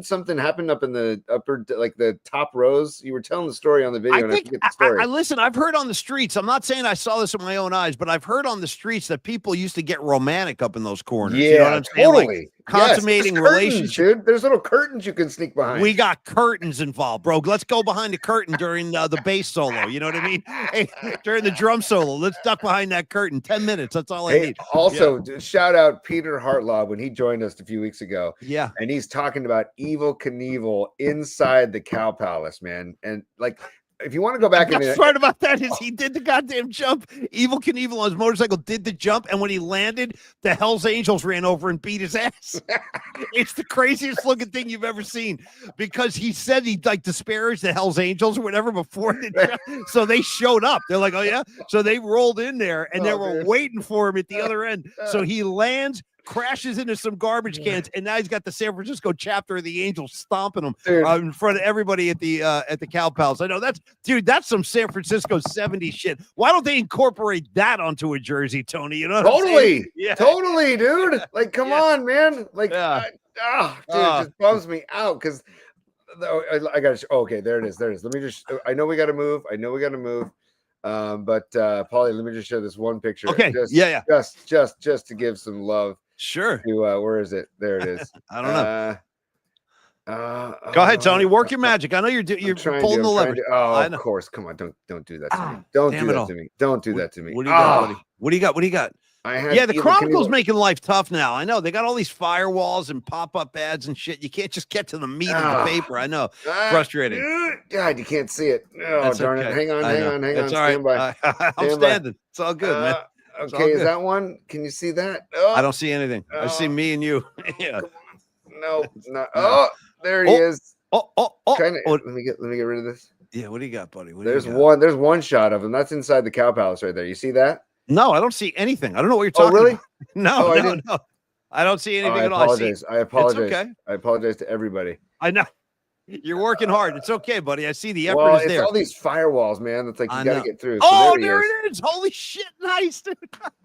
something happen up in the upper, like the top rows. You were telling the story on the video. I forget the story. Listen, I've heard on the streets. I'm not saying I saw this with my own eyes, but I've heard on the streets that people used to get romantic up in those corners. Yeah, you know what I'm saying? Totally. Like consummating relationships. Dude, there's little curtains you can sneak behind. We got curtains involved, bro. Let's go behind the curtain during the bass solo. You know what I mean? Hey, during the drum solo, let's duck behind that curtain. 10 minutes. That's all I need. Also, shout out Peter Hartlaub when he joined us a few weeks ago. Yeah. And he's talking about Evel Knievel inside the Cow Palace, man. And like, if you want to go back, the best part about that is he did the goddamn jump. Evel Knievel on his motorcycle did the jump, and when he landed, the Hells Angels ran over and beat his ass. It's the craziest looking thing you've ever seen, because he said he like disparaged the Hells Angels or whatever before the jump. So they showed up. They're like, oh yeah. So they rolled in there, and they were waiting for him at the other end. So he lands, crashes into some garbage cans, and now he's got the San Francisco chapter of the Angels stomping him in front of everybody at the Cow Palace. I know that's some San Francisco 70s shit. Why don't they incorporate that onto a jersey, Tony? You know, totally, totally, dude. Like, come on, man. Like, dude, it just bums me out because I got to. Okay, there it is. Let me just. I know we got to move. But Paulie, let me just show this one picture. Okay, just to give some love. Sure. To where is it? There it is. I don't know. Go ahead, Tony. Work your magic. I know you're pulling the lever. Of course. Come on. Don't do that to me. Don't do that to me. Don't do that to me. What do you got, buddy? What do you got? What do you got? The Chronicle's making life tough now. I know they got all these firewalls and pop-up ads and shit. You can't just get to the meat of the paper. I know. Frustrating. God, you can't see it. Oh, darn it. Hang on. It's all Stand right. by. I'm standing. It's all good, man. Okay, is that one? Can you see that? I don't see anything. I see me and you. Yeah. No, not. Oh, there he is. Let me get rid of this. Yeah, what do you got, buddy? There's one shot of him. That's inside the Cow Palace right there. You see that? No, I don't see anything. I don't know what you're talking about. No, no. I don't see anything at all. I apologize. It's okay. I apologize to everybody. I know. You're working hard. It's okay, buddy. I see the effort well, is there. It's all these firewalls, man. That's like you got to get through. So there it is. Holy shit. Nice, dude.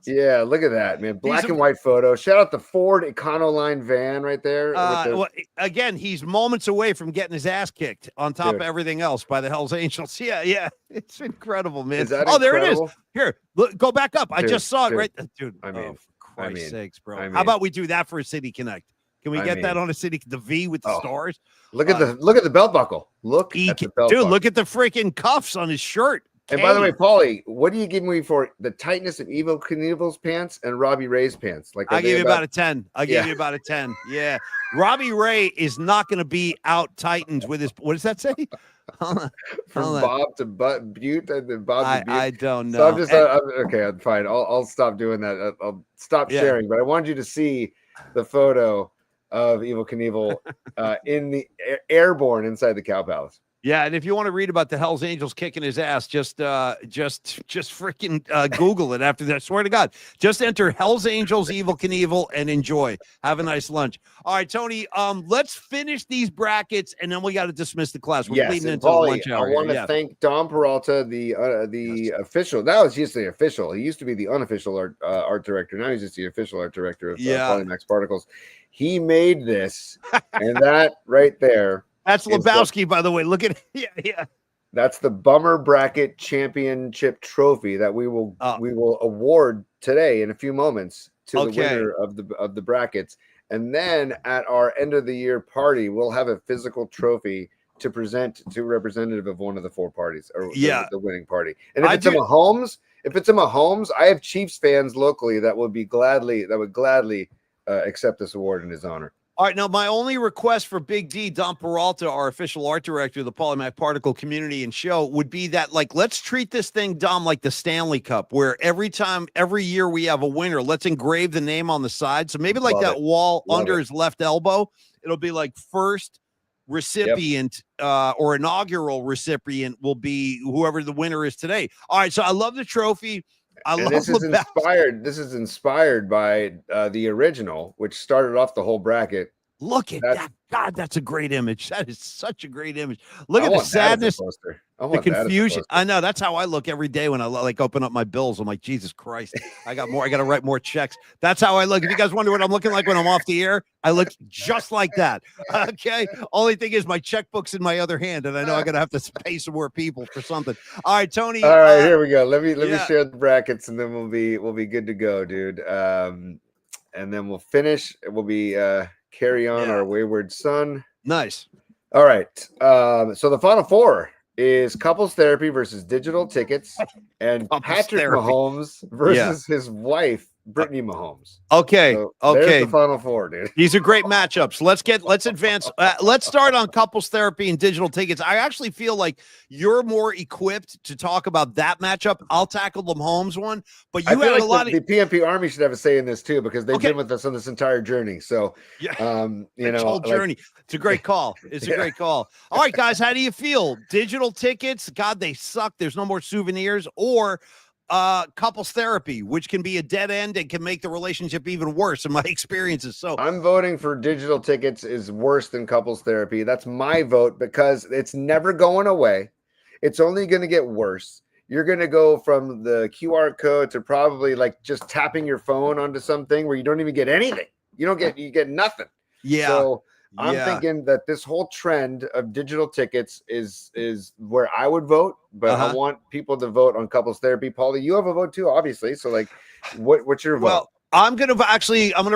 Yeah, look at that, man. Black and white photo. Shout out the Ford Econoline van right there. Well, again, he's moments away from getting his ass kicked on top of everything else by the Hells Angels. Yeah. It's incredible, man. Is that incredible? There it is. Here, look, go back up. I just saw it right there. Dude, for Christ's sakes, bro. How about we do that for a City Connect? Can we get that on a city? The V with the stars. Look at the belt buckle. Look at the belt buckle. Look at the freaking cuffs on his shirt. And by the way, Paulie, what do you give me for the tightness of Evel Knievel's pants and Robbie Ray's pants? Like I gave you about a 10. I gave you about a 10. Yeah, Robbie Ray is not going to be out tightened with his. What does that say? From Bob to Butte and then Bob to Butte. I don't know. So I'm just okay. I'm fine. I'll stop doing that. I'll stop sharing. But I wanted you to see the photo of Evel Knievel in the airborne inside the Cow Palace. Yeah, and if you want to read about the Hells Angels kicking his ass, just freaking Google it after that. I swear to God, just enter Hells Angels Evel Knievel and enjoy. Have a nice lunch. All right, Tony. Let's finish these brackets, and then we got to dismiss the class. We're bleeding into the lunch hour. I want to thank Dom Peralta, the official. Now it's just the official. He used to be the unofficial art director. Now he's just the official art director of Polymax Particles. He made this, and that right there. That's Lebowski, by the way. Look at it. Yeah. That's the Bummer Bracket Championship trophy that we will award today in a few moments to the winner of the brackets. And then at our end of the year party, we'll have a physical trophy to present to a representative of one of the four parties or the winning party. And if it's in Mahomes, I have Chiefs fans locally that would gladly accept this award in his honor. All right, now my only request for Big D, Don Peralta, our official art director of the Polymath Particle community and show, would be that, like, let's treat this thing, Dom, like the Stanley Cup, where every year we have a winner, let's engrave the name on the side. So maybe like that wall under his left elbow, it'll be like first recipient or inaugural recipient will be whoever the winner is today. All right, so I love the trophy. This is inspired by the original, which started off the whole bracket. Look at that. God, that's a great image. That is such a great image. Look at the sadness, the confusion. I know. That's how I look every day when I like open up my bills. I'm like, Jesus Christ, I got to write more checks. That's how I look. If you guys wonder what I'm looking like when I'm off the air, I look just like that. Okay. Only thing is my checkbook's in my other hand, and I know I'm going to have to pay some more people for something. All right, Tony. All right, here we go. Let me share the brackets, and then we'll be good to go, dude. And then we'll finish. We'll be carry on our wayward son. Nice. All right. So the final four is couples therapy versus digital tickets, and Patrick Mahomes versus his wife, Brittany Mahomes. Okay. So okay. There's the final four, dude. These are great matchups. Let's advance. Let's start on couples therapy and digital tickets. I actually feel like you're more equipped to talk about that matchup. I'll tackle the Mahomes one, but you have a lot of the PMP Army should have a say in this too, because they've been with us on this entire journey. So whole journey. It's a great call. It's a great call. All right, guys, how do you feel? Digital tickets, God, they suck. There's no more souvenirs, or couples therapy, which can be a dead end and can make the relationship even worse in my experiences. So I'm voting for digital tickets is worse than couples therapy. That's my vote, because it's never going away. It's only going to get worse. You're going to go from the QR code to probably like just tapping your phone onto something where you don't even get anything. You get nothing. Yeah. So I'm thinking that this whole trend of digital tickets is where I would vote, but I want people to vote on couples therapy. Paulie, you have a vote too, obviously. So like, what's your vote? Well, I'm gonna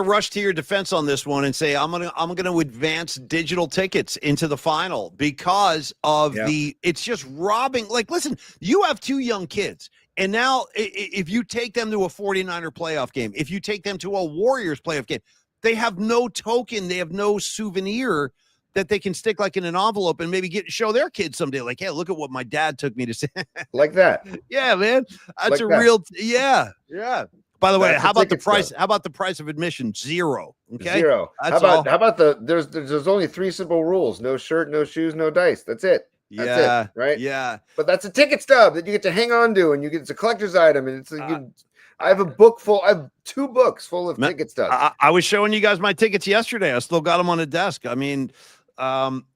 rush to your defense on this one and say I'm gonna advance digital tickets into the final because of it's just robbing. Like, listen, you have two young kids. And now if you take them to a 49er playoff game, if you take them to a Warriors playoff game, they have no token, they have no souvenir that they can stick like in an envelope and maybe show their kids someday. Like, hey, look at what my dad took me to see. Like that. Yeah, man. That's like real. Yeah. By the way, how about the price? Stuff. How about the price of admission? $0. Okay. $0. How about there's only 3 simple rules: no shirt, no shoes, no dice. That's it. That's it, right? Yeah. But that's a ticket stub that you get to hang on to, and it's a collector's item, and it's I have I have 2 books full of ticket stubs. I was showing you guys my tickets yesterday. I still got them on a desk. I mean,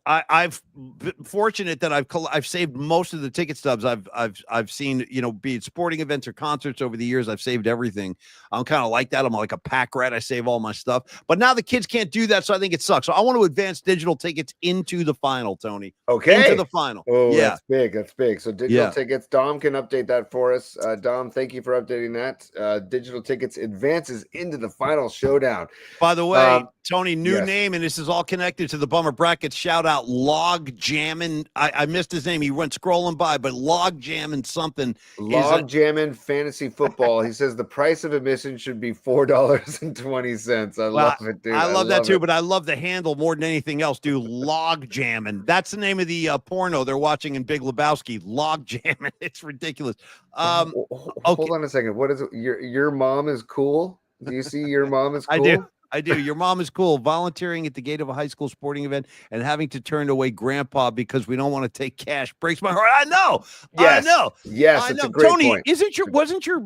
I've been fortunate that I've saved most of the ticket stubs I've seen, be it sporting events or concerts over the years. I've saved everything. I'm kind of like that. I'm like a pack rat. I save all my stuff, but now the kids can't do that. So I think it sucks. So I want to advance digital tickets into the final, Tony. Okay. Into the final. Oh, yeah. That's big. So digital tickets, Dom can update that for us. Dom, thank you for updating that. Digital tickets advances into the final showdown. By the way, Tony, new name, and this is all connected to the Bummer Brackets. Shout out Log Jammin'. I missed his name. He went scrolling by, but Log Jammin' something. Log Jammin' Fantasy Football. He says the price of admission should be $4.20. I love it, dude. I love that too, but I love the handle more than anything else, dude. Log Jammin'. That's the name of the porno they're watching in Big Lebowski. Log Jammin'. It's ridiculous. Hold on a second. What is it? Your mom is cool? Do you see your mom is cool? I do. Your mom is cool. Volunteering at the gate of a high school sporting event and having to turn away grandpa because we don't want to take cash breaks my heart. I know. Yes. I know. Yes. It's a great Tony, point. wasn't your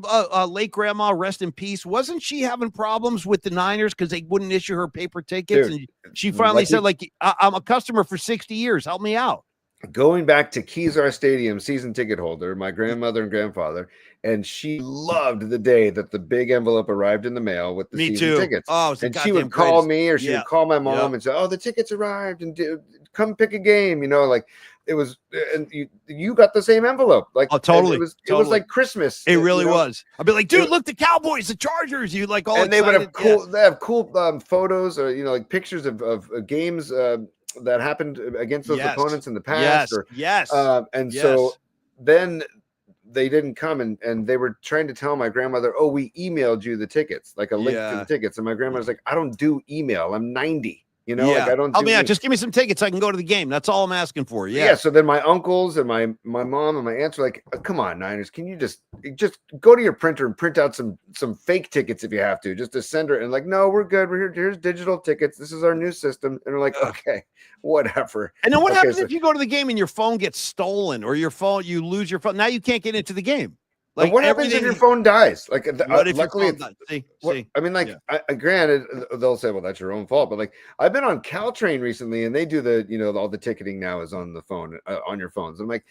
late grandma, rest in peace? Wasn't she having problems with the Niners because they wouldn't issue her paper tickets? Dude, and she finally said, I'm a customer for 60 years. Help me out. Going back to Kezar Stadium, season ticket holder, my grandmother and grandfather, and she loved the day that the big envelope arrived in the mail with the season tickets. Oh, and she would call me, or she would call my mom and say, "Oh, the tickets arrived, and come pick a game." Like it was, and you got the same envelope. Like, totally. It was like Christmas. It really was. I'd be like, dude, look, the Cowboys, the Chargers. You like all, and they would have cool. They have cool photos, or like pictures of games. That happened against those opponents in the past. So then they didn't come, and they were trying to tell my grandmother, "Oh, we emailed you the tickets, like a link to the tickets." And my grandmother's like, "I don't do email. I'm 90. You know, like I don't. Help me out. Just give me some tickets. I can go to the game. That's all I'm asking for. Yeah. So then my uncles and my mom and my aunts were like, "Come on, Niners, can you just go to your printer and print out some fake tickets if you have to, just to send her?" And like, "No, we're good. We're here. Here's digital tickets. This is our new system." And we're like, "Okay, whatever." And then what happens if you go to the game and your phone gets stolen, or you lose your phone? Now you can't get into the game. Like, what happens if your phone dies? Like, luckily, I mean, like, granted, they'll say, "Well, that's your own fault." But like, I've been on Caltrain recently, and they do all the ticketing now is on the phone, on your phones. I'm like,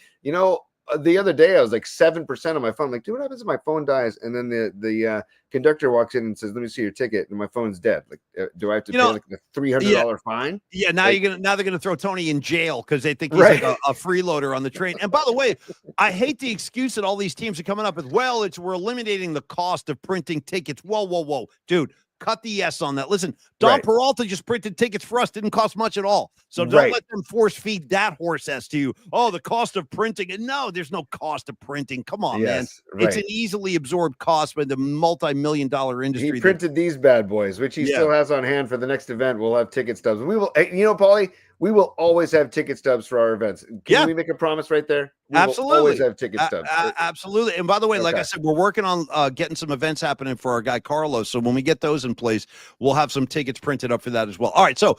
the other day I was like 7% on my phone. I'm like, dude, what happens if my phone dies? And then the conductor walks in and says, "Let me see your ticket," and my phone's dead. Like, do I have to pay like a $300 fine? Yeah, now they're gonna throw Tony in jail because they think he's like a freeloader on the train. And by the way, I hate the excuse that all these teams are coming up with. Well, we're eliminating the cost of printing tickets. Whoa, dude. Cut the S on that. Listen, Don Peralta just printed tickets for us. Didn't cost much at all. So don't let them force feed that horse ass to you. Oh, the cost of printing. And no, there's no cost of printing. Come on, man. It's an easily absorbed cost by the multi-million-dollar industry. He printed these bad boys, which he still has on hand for the next event. We'll have ticket stubs. We will, Paulie, we will always have ticket stubs for our events. Can we make a promise right there? We Absolutely. will always have ticket stubs. Absolutely. And by the way, like I said, we're working on getting some events happening for our guy Carlos. So when we get those in place, we'll have some tickets printed up for that as well. All right. So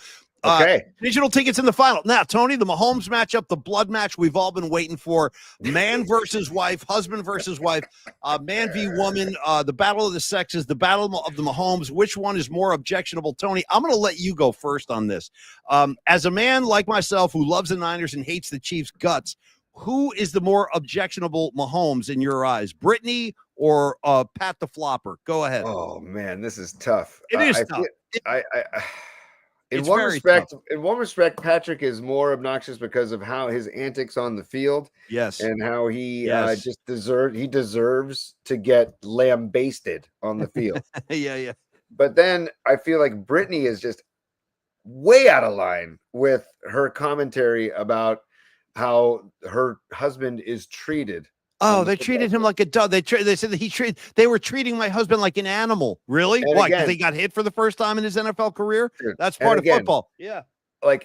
digital tickets in the final. Now, Tony, the Mahomes matchup, the blood match we've all been waiting for. Man versus wife, husband versus wife, man v woman, the battle of the sexes, the battle of the Mahomes. Which one is more objectionable? Tony, I'm going to let you go first on this. As a man like myself who loves the Niners and hates the Chiefs' guts, who is the more objectionable Mahomes in your eyes, Brittany or Pat the Flopper? Go ahead. Oh, man, this is tough. It is tough. In one respect, Patrick is more obnoxious because of how his antics on the field. Yes. And how he just deserves to get lambasted on the field. Yeah. But then I feel like Brittany is just way out of line with her commentary about how her husband is treated. Oh, they treated him like a dog. They said that they were treating my husband like an animal. Really? Why? Because he got hit for the first time in his NFL career? That's part of football. Yeah.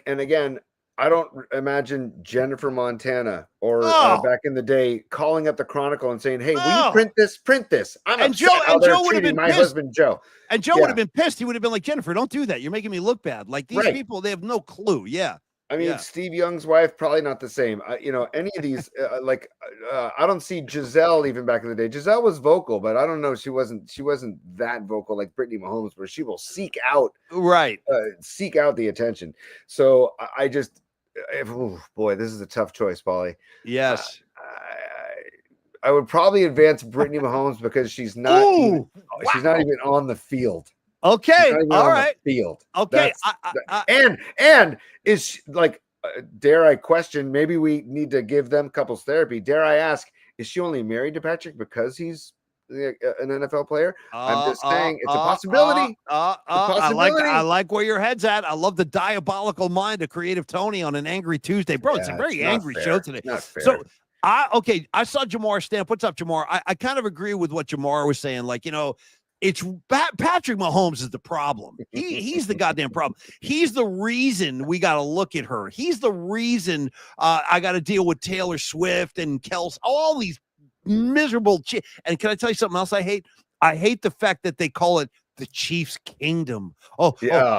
And again, I don't imagine Jennifer Montana or back in the day calling up the Chronicle and saying, "Hey, will you print this? Print this." Joe would have been my husband, Joe. And Joe would have been pissed. He would have been like, "Jennifer, don't do that. You're making me look bad." Like these people, they have no clue. Yeah. I mean, Steve Young's wife, probably not the same. Any of these, I don't see Giselle even back in the day. Giselle was vocal, but I don't know. She wasn't that vocal like Brittany Mahomes, where she will seek out the attention. So I just, boy, this is a tough choice, Paulie. Yes. I would probably advance Brittany Mahomes because she's not even on the field. Okay. All right. Field. Okay. And is she, like, dare I question? Maybe we need to give them couples therapy. Dare I ask? Is she only married to Patrick because he's an NFL player? I'm just saying it's a possibility. I like where your head's at. I love the diabolical mind of Creative Tony on an angry Tuesday, bro. It's a very angry show today. Not fair. So. I saw Jamar Stamp. What's up, Jamar? I kind of agree with what Jamar was saying. Like, it's Patrick Mahomes is the problem. He's the goddamn problem. He's the reason we got to look at her. He's the reason I got to deal with Taylor Swift and Kelsey, all these miserable. And can I tell you something else I hate? I hate the fact that they call it the Chiefs Kingdom. Oh,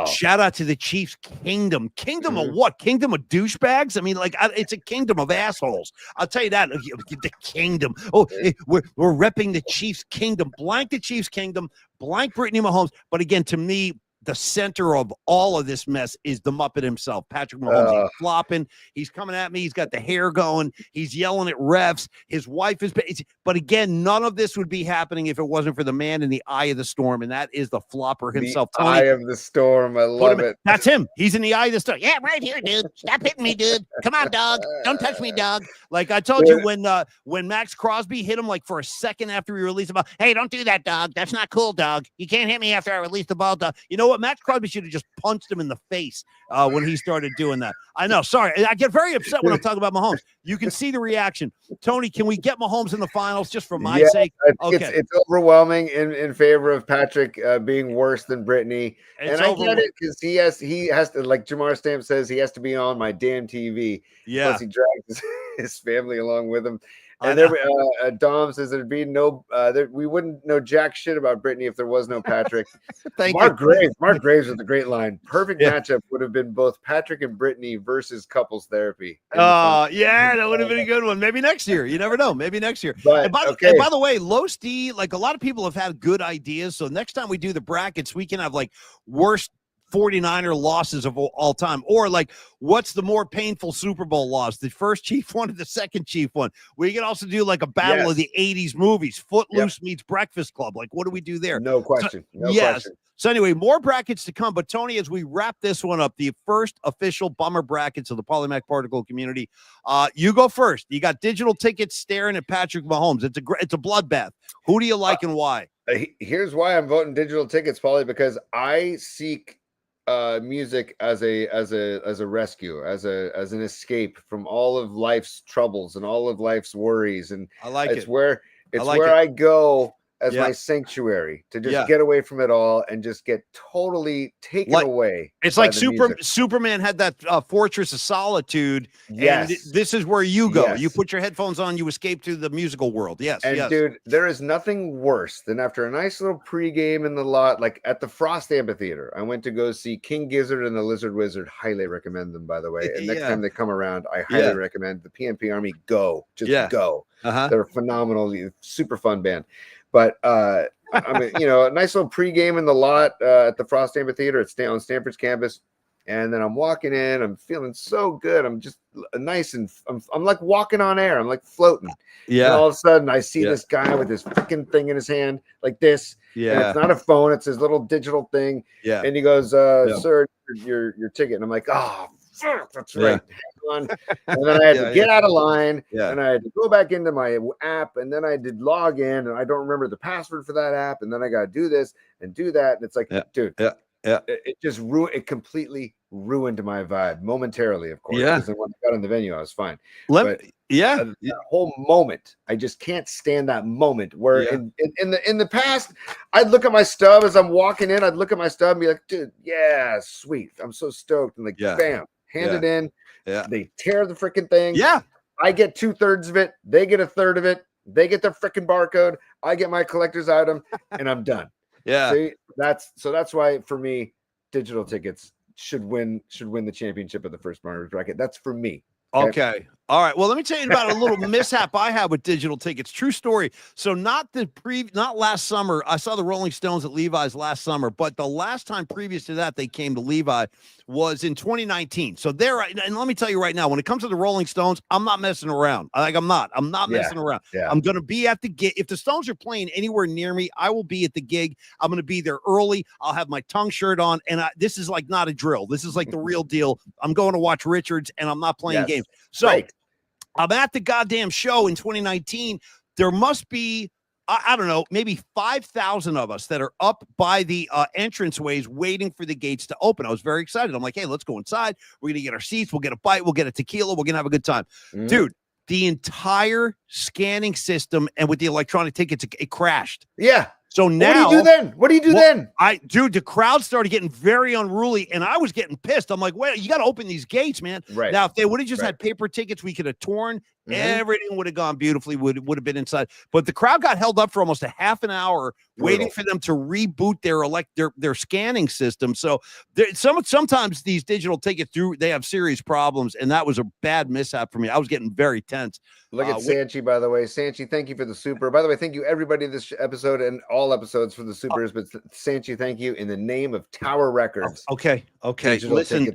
shout out to the Chiefs Kingdom. Kingdom of what? Kingdom of douchebags? I mean, like, it's a kingdom of assholes. I'll tell you that. The kingdom. Oh, we're repping the Chiefs Kingdom. Blank the Chiefs Kingdom. Blank Brittany Mahomes. But again, to me, the center of all of this mess is the Muppet himself, Patrick Mahomes. He's flopping. He's coming at me. He's got the hair going. He's yelling at refs. His wife is. But again, none of this would be happening if it wasn't for the man in the eye of the storm, and that is the flopper himself. The eye of the storm. I love it. That's him. He's in the eye of the storm. Yeah, right here, dude. Stop hitting me, dude. Come on, dog. Don't touch me, dog. Like I told you when Max Crosby hit him like for a second after he released the ball. Hey, don't do that, dog. That's not cool, dog. You can't hit me after I release the ball, dog. You know what? Max Crosby should have just punched him in the face when he started doing that. I know. Sorry. I get very upset when I'm talking about Mahomes. You can see the reaction. Tony, can we get Mahomes in the finals just for my sake? Okay. It's overwhelming in favor of Patrick being worse than Brittany. And I get it because he has to, like Jamar Stamp says, he has to be on my damn TV. Yeah. Plus he drags his family along with him. And Dom says there'd be no, we wouldn't know jack shit about Brittany if there was no Patrick. Mark Graves with a great line. Perfect matchup would have been both Patrick and Brittany versus couples therapy. Yeah, that would have been a good one. Maybe next year. You never know. Maybe next year. But, and by the way, Los D, like a lot of people have had good ideas. So next time we do the brackets, we can have like worst 49er losses of all time, or like what's the more painful Super Bowl loss, the first Chief one or the second Chief one? We can also do like a battle of the 80s movies. Footloose meets Breakfast Club. Like what do we do there? No question. Question. So anyway, more brackets to come. But Tony, as we wrap this one up, the first official bummer brackets of the Polymac Particle community, you go first. You got digital tickets staring at Patrick Mahomes. It's a bloodbath. Who do you like and why? Here's why I'm voting digital tickets, Paulie, because I seek music as a rescue, as an escape from all of life's troubles and all of life's worries. And I like it's it. where I go as my sanctuary to just get away from it all and just get totally taken away. It's like Superman had that Fortress of Solitude. Yes. And this is where you go. Yes. You put your headphones on, you escape to the musical world. Yes. And dude, there is nothing worse than after a nice little pregame in the lot, like at the Frost Amphitheater. I went to go see King Gizzard and the Lizard Wizard. Highly recommend them, by the way. And next time they come around, I highly recommend the PNP Army. Go. Just go. They're phenomenal, super fun band. But I mean, a nice little pregame in the lot at the Frost Amphitheater on Stanford's campus, and then I'm walking in. I'm feeling so good. I'm just nice and I'm like walking on air. I'm like floating. Yeah. And all of a sudden, I see this guy with this freaking thing in his hand, like this. Yeah. And it's not a phone. It's his little digital thing. Yeah. And he goes, "Sir, your ticket." And I'm like, "Oh, that's right." And then I had to get out of line, and I had to go back into my app, and then I did log in, and I don't remember the password for that app, and then I got to do this and do that, and it's like, dude, it just it completely ruined my vibe momentarily, of course. Because then when I got in the venue, I was fine. That whole moment, I just can't stand that moment where in the past, I'd look at my stub as I'm walking in, I'd look at my stub and be like, dude, yeah, sweet, I'm so stoked, and like, bam, hand it in. Yeah, they tear the freaking thing. Yeah, I get 2/3 of it. They get 1/3 of it. They get their freaking barcode. I get my collector's item, and I'm done. See, that's why for me, digital tickets should win the championship of the first Mars bracket. That's for me. Okay. All right. Well, let me tell you about a little mishap I had with digital tickets. True story. So not last summer. I saw the Rolling Stones at Levi's last summer, but the last time previous to that they came to Levi was in 2019. So and let me tell you right now, when it comes to the Rolling Stones, I'm not messing around. I'm not messing around. Yeah. I'm going to be at the gig. If the Stones are playing anywhere near me, I will be at the gig. I'm going to be there early. I'll have my tongue shirt on. And this is like not a drill. This is like the real deal. I'm going to watch Richards and I'm not playing games. So I'm at the goddamn show in 2019. There must be, I don't know, maybe 5,000 of us that are up by the entranceways waiting for the gates to open. I was very excited. I'm like, hey, let's go inside. We're going to get our seats. We'll get a bite. We'll get a tequila. We're going to have a good time. Dude, the entire scanning system and with the electronic tickets, it crashed. Yeah. So now, what do you do then? The crowd started getting very unruly, and I was getting pissed. I'm like, wait, you got to open these gates, man. Right. Now, if they would have just had paper tickets, we could have torn. Everything would have gone beautifully. Would have been inside. But the crowd got held up for almost a half an hour waiting for them to reboot their scanning system. So sometimes these digital tickets they have serious problems, and that was a bad mishap for me. I was getting very tense. Look at Sanchi, by the way. Sanchi, thank you for the super. By the way, thank you everybody this episode and all episodes for the supers. But Sanchi, thank you in the name of Tower Records. Okay. Listen,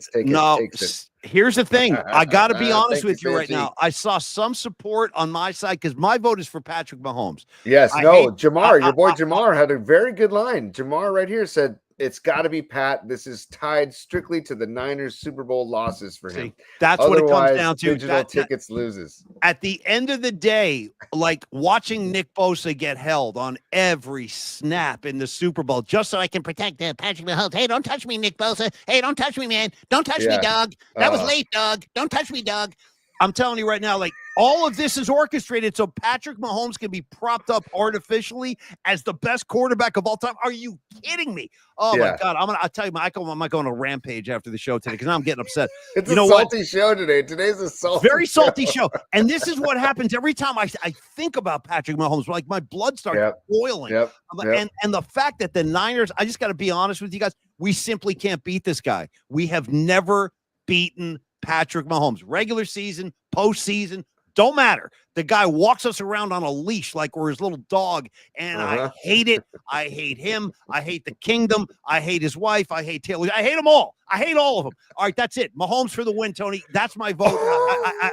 here's the thing. I got to be honest with you right now. I saw some support on my side because my vote is for Patrick Mahomes. Yes. Jamar, your boy Jamar had a very good line. Jamar right here said, It's got to be Pat. This is tied strictly to the Niners Super Bowl losses for him. That's what it comes down to. Digital tickets loses. At the end of the day, like watching Nick Bosa get held on every snap in the Super Bowl, just so I can protect Patrick Mahomes. Hey, don't touch me, Nick Bosa. Hey, don't touch me, man. Don't touch me, dog. That was late, dog. Don't touch me, dog. I'm telling you right now, like all of this is orchestrated so Patrick Mahomes can be propped up artificially as the best quarterback of all time. Are you kidding me? Oh my God. I'll tell you, Michael, I might go on a rampage after the show today because I'm getting upset. It's a salty show today. Today's a very salty show. And this is what happens every time I think about Patrick Mahomes. Like my blood starts boiling. And the fact that the Niners, I just got to be honest with you guys, we simply can't beat this guy. We have never beaten Patrick Mahomes. Regular season, postseason, don't matter. The guy walks us around on a leash like we're his little dog, and I hate it. I hate him. I hate the kingdom. I hate his wife. I hate Taylor. I hate them all. I hate all of them. All right, that's it. Mahomes for the win, Tony. That's my vote.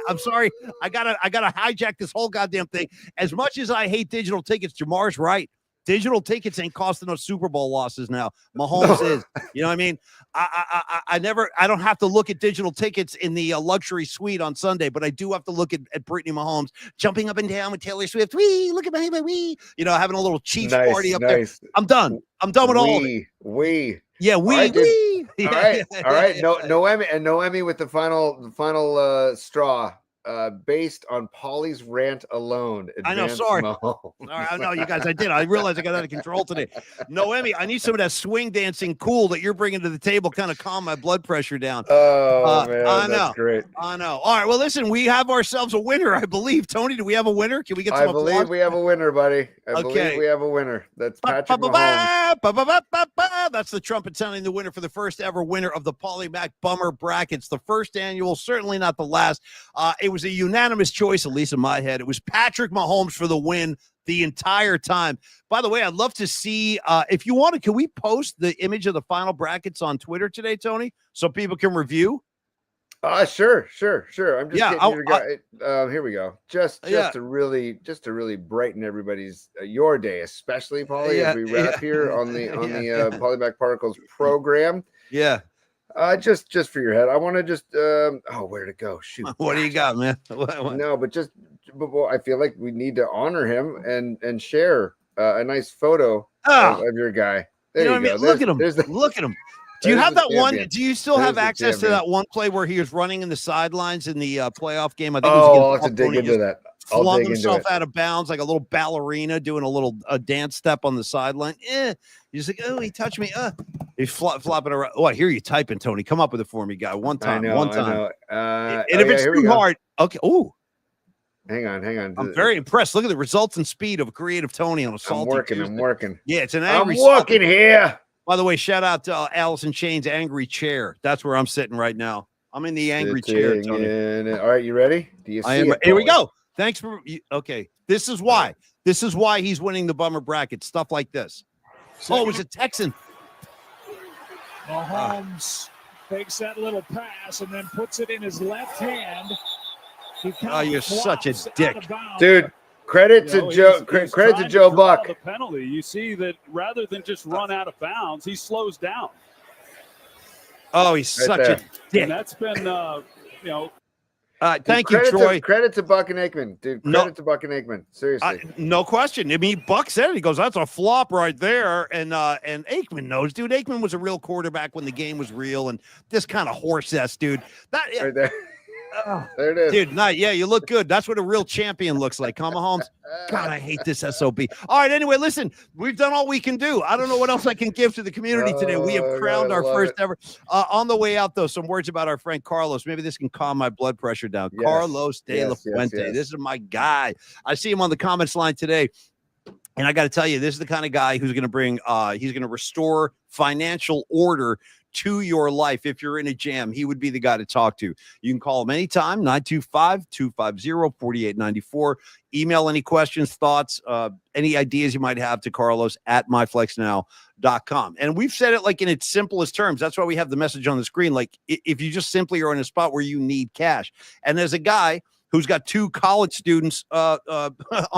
I'm sorry. I gotta hijack this whole goddamn thing. As much as I hate digital tickets, Jamar's right. Digital tickets ain't costing us Super Bowl losses now. Mahomes is. You know what I mean? I don't have to look at digital tickets in the luxury suite on Sunday, but I do have to look at Brittany Mahomes jumping up and down with Taylor Swift. Wee, look at my wee. You know, having a little Chiefs party up there. I'm done. I'm done with all of it. Yeah, wee. All right. Noemi with the final straw. Based on Paulie's rant alone. I know, sorry. All right, I know, you guys, I did. I realized I got out of control today. Noemi, I need some of that swing dancing cool that you're bringing to the table, kind of calm my blood pressure down. Oh, man, I know. That's great. I know. All right, well, listen, we have ourselves a winner, I believe. Tony, do we have a winner? Can we get some applause? I believe we have a winner, buddy. I believe we have a winner. That's Patrick Mahomes. That's the trumpet sounding the winner for the first ever winner of the Paulie Mac Bummer Brackets. The first annual, certainly not the last. It was a unanimous choice, at least in my head. It was Patrick Mahomes for the win the entire time. By the way, I'd love to see, if you want to, can we post the image of the final brackets on Twitter today, Tony, so people can review? Sure. I'm just getting your guy. Here we go. Just to really brighten everybody's your day, especially Paulie, as we wrap here on the Paulie Mac Particles program. Yeah. Just for your head, I want to just where'd it go? Shoot. What do you got, man? No, but I feel like we need to honor him and share a nice photo of your guy. There you go. Look at him. Look at him. Do you have that one? Do you still have access to that one play where he was running in the sidelines in the playoff game? I think I'll have to dig into that. Flung himself out of bounds like a little ballerina doing a dance step on the sideline. He's like, oh, he touched me. He's flopping around. Oh, I hear you typing, Tony. Come up with it for me, guy. One time. I know. And if it's too hard, okay. Oh, hang on. I'm very impressed. Look at the results and speed of creative Tony on a salty Tuesday. I'm working. Yeah, it's an angry. I'm working here. By the way, shout out to Allison Chain's angry chair. That's where I'm sitting right now. I'm in the angry chair, Tony. All right, you ready? Do you see it? Here we go. Thanks for okay. This is why he's winning the bummer bracket. Stuff like this. Oh, it was a Texan. Mahomes takes that little pass and then puts it in his left hand. You're such a dick, dude. Credit to Joe. Credit to Joe Buck. The penalty. You see that rather than just run out of bounds, he slows down. Oh, he's such a dick. And that's been, thank you, Troy. Credit to Buck and Aikman, dude. Credit to Buck and Aikman. Seriously, no question. I mean, Buck said it. He goes, "That's a flop right there," and Aikman knows, dude. Aikman was a real quarterback when the game was real, and this kind of horse ass, dude. That right there. There it is, dude. You look good. That's what a real champion looks like. Huh, Mahomes? God, I hate this SOB. All right, anyway, listen, we've done all we can do. I don't know what else I can give to the community today. We have crowned our first ever. On the way out, though, some words about our friend Carlos. Maybe this can calm my blood pressure down. Yes. Carlos de la Fuente. Yes. This is my guy. I see him on the comments line today. And I got to tell you, this is the kind of guy who's going to bring, he's going to restore financial order to your life. If you're in a jam, he would be the guy to talk to. You can call him anytime, 925-250-4894. Email any questions, thoughts, any ideas you might have to Carlos at myflexnow.com. And we've said it like in its simplest terms. That's why we have the message on the screen. Like if you just simply are in a spot where you need cash. And there's a guy who's got 2 college students on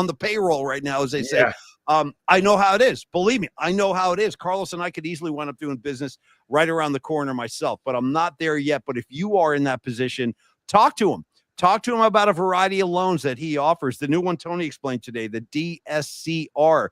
the payroll right now, as they say. I know how it is. Believe me, I know how it is. Carlos and I could easily wind up doing business right around the corner myself, but I'm not there yet. But if you are in that position, talk to him. Talk to him about a variety of loans that he offers. The new one Tony explained today, the DSCR,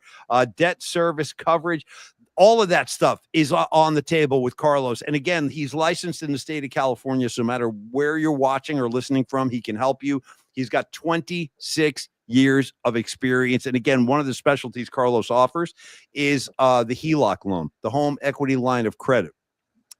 debt service coverage. All of that stuff is on the table with Carlos. And again, he's licensed in the state of California. So no matter where you're watching or listening from, he can help you. He's got 26 years of experience. And again, one of the specialties Carlos offers is the HELOC loan, the home equity line of credit.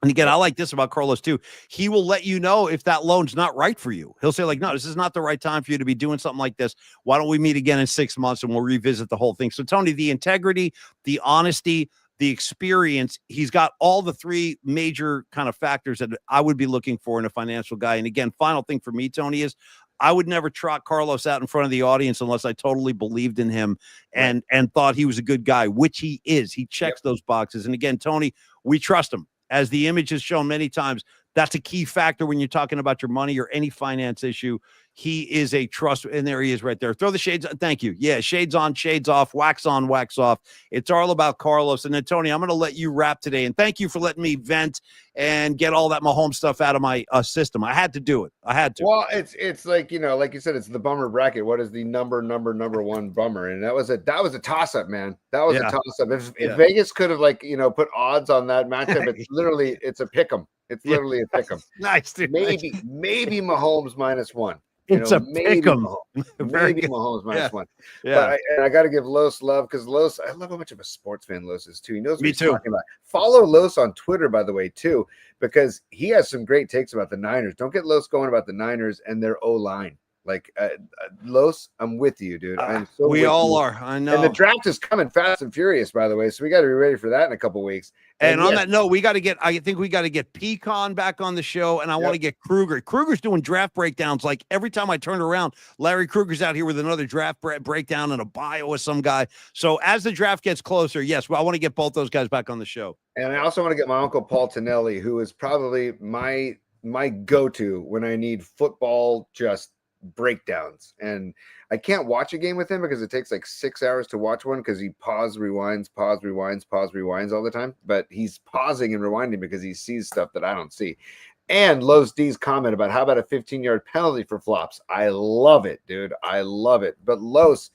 And again, I like this about Carlos too. He will let you know if that loan's not right for you. He'll say like, no, this is not the right time for you to be doing something like this. Why don't we meet again in 6 months and we'll revisit the whole thing? So Tony, the integrity, the honesty, the experience, he's got all the 3 major kind of factors that I would be looking for in a financial guy. And again, final thing for me, Tony, is I would never trot Carlos out in front of the audience unless I totally believed in him and thought he was a good guy, which he is. He checks those boxes. And again, Tony, we trust him. As the image has shown many times, that's a key factor when you're talking about your money or any finance issue. He is a trust, and there he is right there. Throw the shades. Thank you. Yeah, shades on, shades off, wax on, wax off. It's all about Carlos. And then, Tony, I'm going to let you wrap today. And thank you for letting me vent and get all that Mahomes stuff out of my system. I had to do it. I had to. Well, it's like, you know, like you said, it's the bummer bracket. What is the number one bummer? And that was a toss-up, man. That was a toss-up. If Vegas could have, like, you know, put odds on that matchup, it's a pick 'em. It's literally a pick 'em. Nice, dude. Maybe Mahomes -1. It's a pick 'em. Maybe Mahomes -1. Yeah. But I got to give Los love, because Los, I love how much of a sports fan Los is too. He knows what he's too. talking about. Follow Los on Twitter, by the way, too, because he has some great takes about the Niners. Don't get Los going about the Niners and their O-line. Like, Los, I'm with you, dude. I'm so we with all you. are. I know. And the draft is coming fast and furious, by the way. So we got to be ready for that in a couple weeks. And on that note, I think we got to get Pecan back on the show, and I want to get Kruger. Kruger's doing draft breakdowns. Like every time I turn around, Larry Kruger's out here with another draft breakdown and a bio with some guy. So as the draft gets closer, yes, I want to get both those guys back on the show. And I also want to get my uncle Paul Tonelli, who is probably my go-to when I need football just breakdowns. And I can't watch a game with him because it takes like 6 hours to watch one, because he rewinds all the time. But he's pausing and rewinding because he sees stuff that I don't see. And Los D's comment about how about a 15-yard penalty for flops. I love it, dude. I love it. But Los,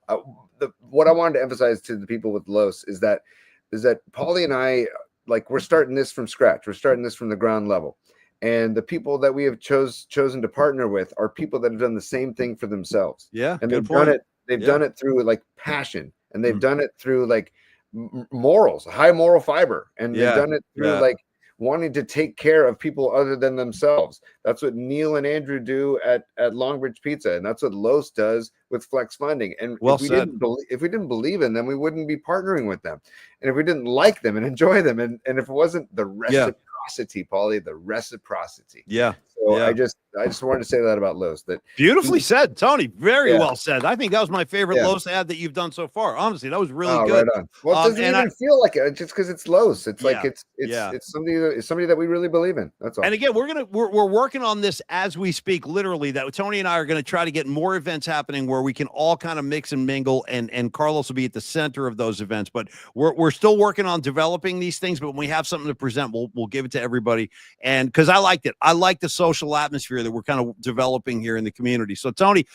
what I wanted to emphasize to the people with Los is that Paulie and I, like, we're starting this from scratch. We're starting this from the ground level. And the people that we have chosen to partner with are people that have done the same thing for themselves. Yeah. And they've done it. They've done it through like passion, and they've done it through like morals, high moral fiber. And they've done it through like wanting to take care of people other than themselves. That's what Neil and Andrew do at Longbridge Pizza. And that's what Los does with Flex Funding. And if we didn't believe in them, we wouldn't be partnering with them. And if we didn't like them and enjoy them, and if it wasn't the reciprocity, Paulie, the reciprocity. Yeah. So I just wanted to say that about Los. That beautifully said, Tony. Very well said. I think that was my favorite Los ad that you've done so far. Honestly, that was really good. Right on. Well, it doesn't even feel like it just because it's Los. It's like it's somebody that we really believe in. That's all. And again, we're working on this as we speak. Literally, that Tony and I are going to try to get more events happening where we can all kind of mix and mingle, and Carlos will be at the center of those events. But we're still working on developing these things. But when we have something to present, we'll give it to everybody. And because I liked it, I like the social atmosphere that we're kind of developing here in the community. So Tony,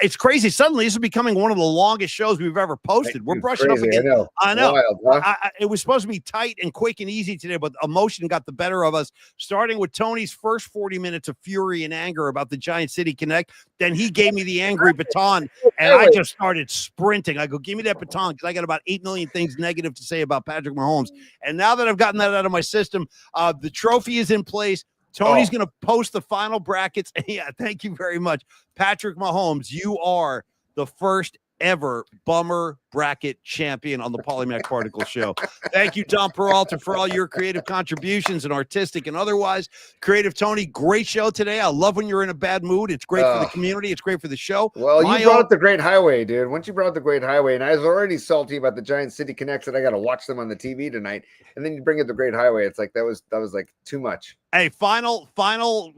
it's crazy. Suddenly this is becoming one of the longest shows we've ever posted. We're brushing up again. I know. Wild, huh? It was supposed to be tight and quick and easy today, but emotion got the better of us, starting with Tony's first 40 minutes of fury and anger about the Giant City Connect. Then he gave me the angry baton, and I just started sprinting. I go, give me that baton, because I got about 8 million things negative to say about Patrick Mahomes. And now that I've gotten that out of my system, the trophy is in place. Tony's going to post the final brackets. Yeah, thank you very much. Patrick Mahomes, you are the first ever Bummer bracket champion on the Polymac Particle Show. Thank you, Tom Peralta, for all your creative contributions and artistic and otherwise. Creative Tony, great show today. I love when you're in a bad mood. It's great for the community. It's great for the show. Well, you brought up the Great Highway, dude. Once you brought up the Great Highway, and I was already salty about the Giant City Connects that I got to watch them on the TV tonight, and then you bring up the Great Highway. It's like that was like too much. Hey, final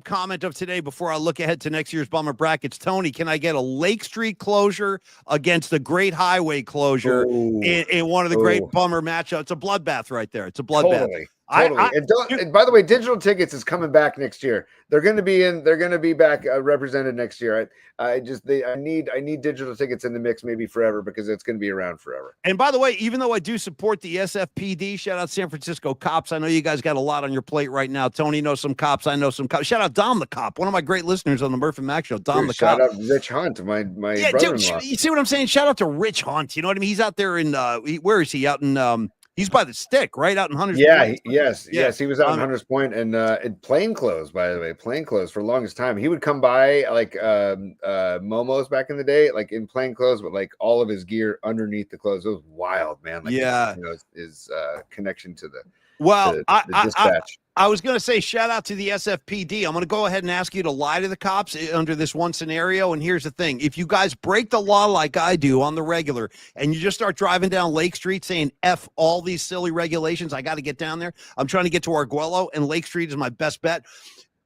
comment of today before I look ahead to next year's Bummer Brackets. Tony, can I get a Lake Street closure against the Great Highway closure in one of the great Bummer matchups? It's a bloodbath right there. It's a bloodbath. Totally. And by the way, digital tickets is coming back next year. They're going to be back represented next year. I need digital tickets in the mix maybe forever because it's going to be around forever. And by the way, even though I do support the SFPD, shout out San Francisco cops. I know you guys got a lot on your plate right now. Tony knows some cops. I know some cops. Shout out Dom the cop, one of my great listeners on the Murph and Mac show. Dom the cop. Shout out Rich Hunt, my brother-in-law. You see what I'm saying? Shout out to Rich Hunt. You know what I mean? He's out there in where is he? Out in he's by the stick, right? Out in Hunter's Point. Yes. He was out in Hunter's Point and in plain clothes, by the way, plain clothes for the longest time. He would come by like Momo's back in the day, like in plain clothes, but like all of his gear underneath the clothes. It was wild, man. Like, his connection to the dispatch. I was going to say, shout out to the SFPD. I'm going to go ahead and ask you to lie to the cops under this one scenario. And here's the thing. If you guys break the law like I do on the regular and you just start driving down Lake Street saying, F all these silly regulations, I got to get down there. I'm trying to get to Arguello, and Lake Street is my best bet.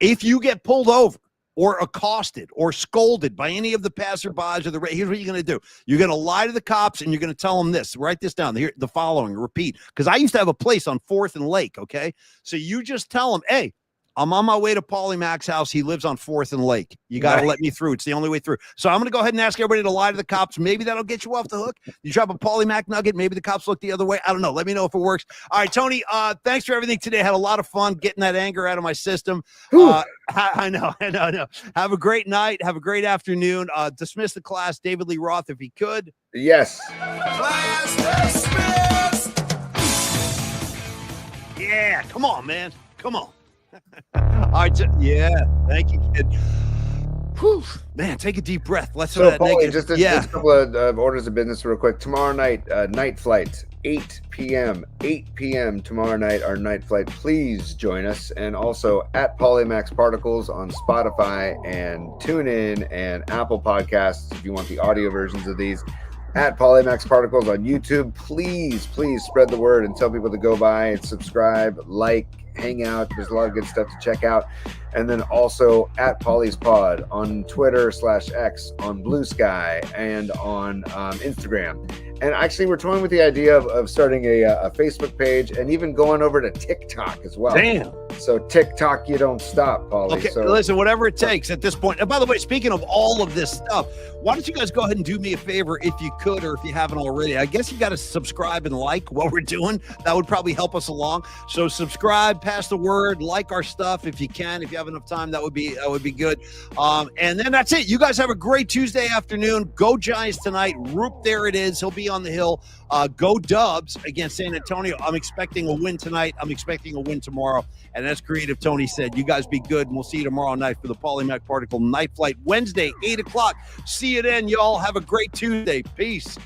If you get pulled over or accosted or scolded by any of the passerbys here's what you're going to do. You're going to lie to the cops and you're going to tell them this. Write this down. Here, the following. Repeat. Because I used to have a place on 4th and Lake, okay? So you just tell them, hey, I'm on my way to Paulie Mac's house. He lives on 4th and Lake. You got to let me through. It's the only way through. So I'm going to go ahead and ask everybody to lie to the cops. Maybe that'll get you off the hook. You drop a Paulie Mac nugget. Maybe the cops look the other way. I don't know. Let me know if it works. All right, Tony, thanks for everything today. Had a lot of fun getting that anger out of my system. I know. Have a great night. Have a great afternoon. Dismiss the class, David Lee Roth, if he could. Yes. Class dismissed. Yeah, come on, man. Come on. All right, thank you, kid. Whew, man, take a deep breath. Let's so, Paulie, just a couple of orders of business real quick. Tomorrow night, night flight, 8 p.m. tomorrow night, our night flight. Please join us. And also at Polymax Particles on Spotify and TuneIn and Apple Podcasts if you want the audio versions of these. At Polymax Particles on YouTube. Please spread the word and tell people to go by and subscribe, like, hang out. There's a lot of good stuff to check out. And then also at Polly's Pod on Twitter/X, on Blue Sky, and on Instagram. And actually, we're toying with the idea of starting a Facebook page and even going over to TikTok as well. Damn. So TikTok, you don't stop, Paulie. Okay, so listen, whatever it takes at this point. And by the way, speaking of all of this stuff, why don't you guys go ahead and do me a favor if you could, or if you haven't already. I guess you got to subscribe and like what we're doing. That would probably help us along. So subscribe, pass the word, like our stuff if you can. If you have enough time, that would be good. And then that's it. You guys have a great Tuesday afternoon. Go Giants tonight. Roop, there it is. He'll be on the hill. Go Dubs against San Antonio. I'm expecting a win tonight. I'm expecting a win tomorrow. And as Creative Tony said, you guys be good, and we'll see you tomorrow night for the Polymac Particle Night Flight, Wednesday, 8 o'clock. See you then, y'all. Have a great Tuesday. Peace.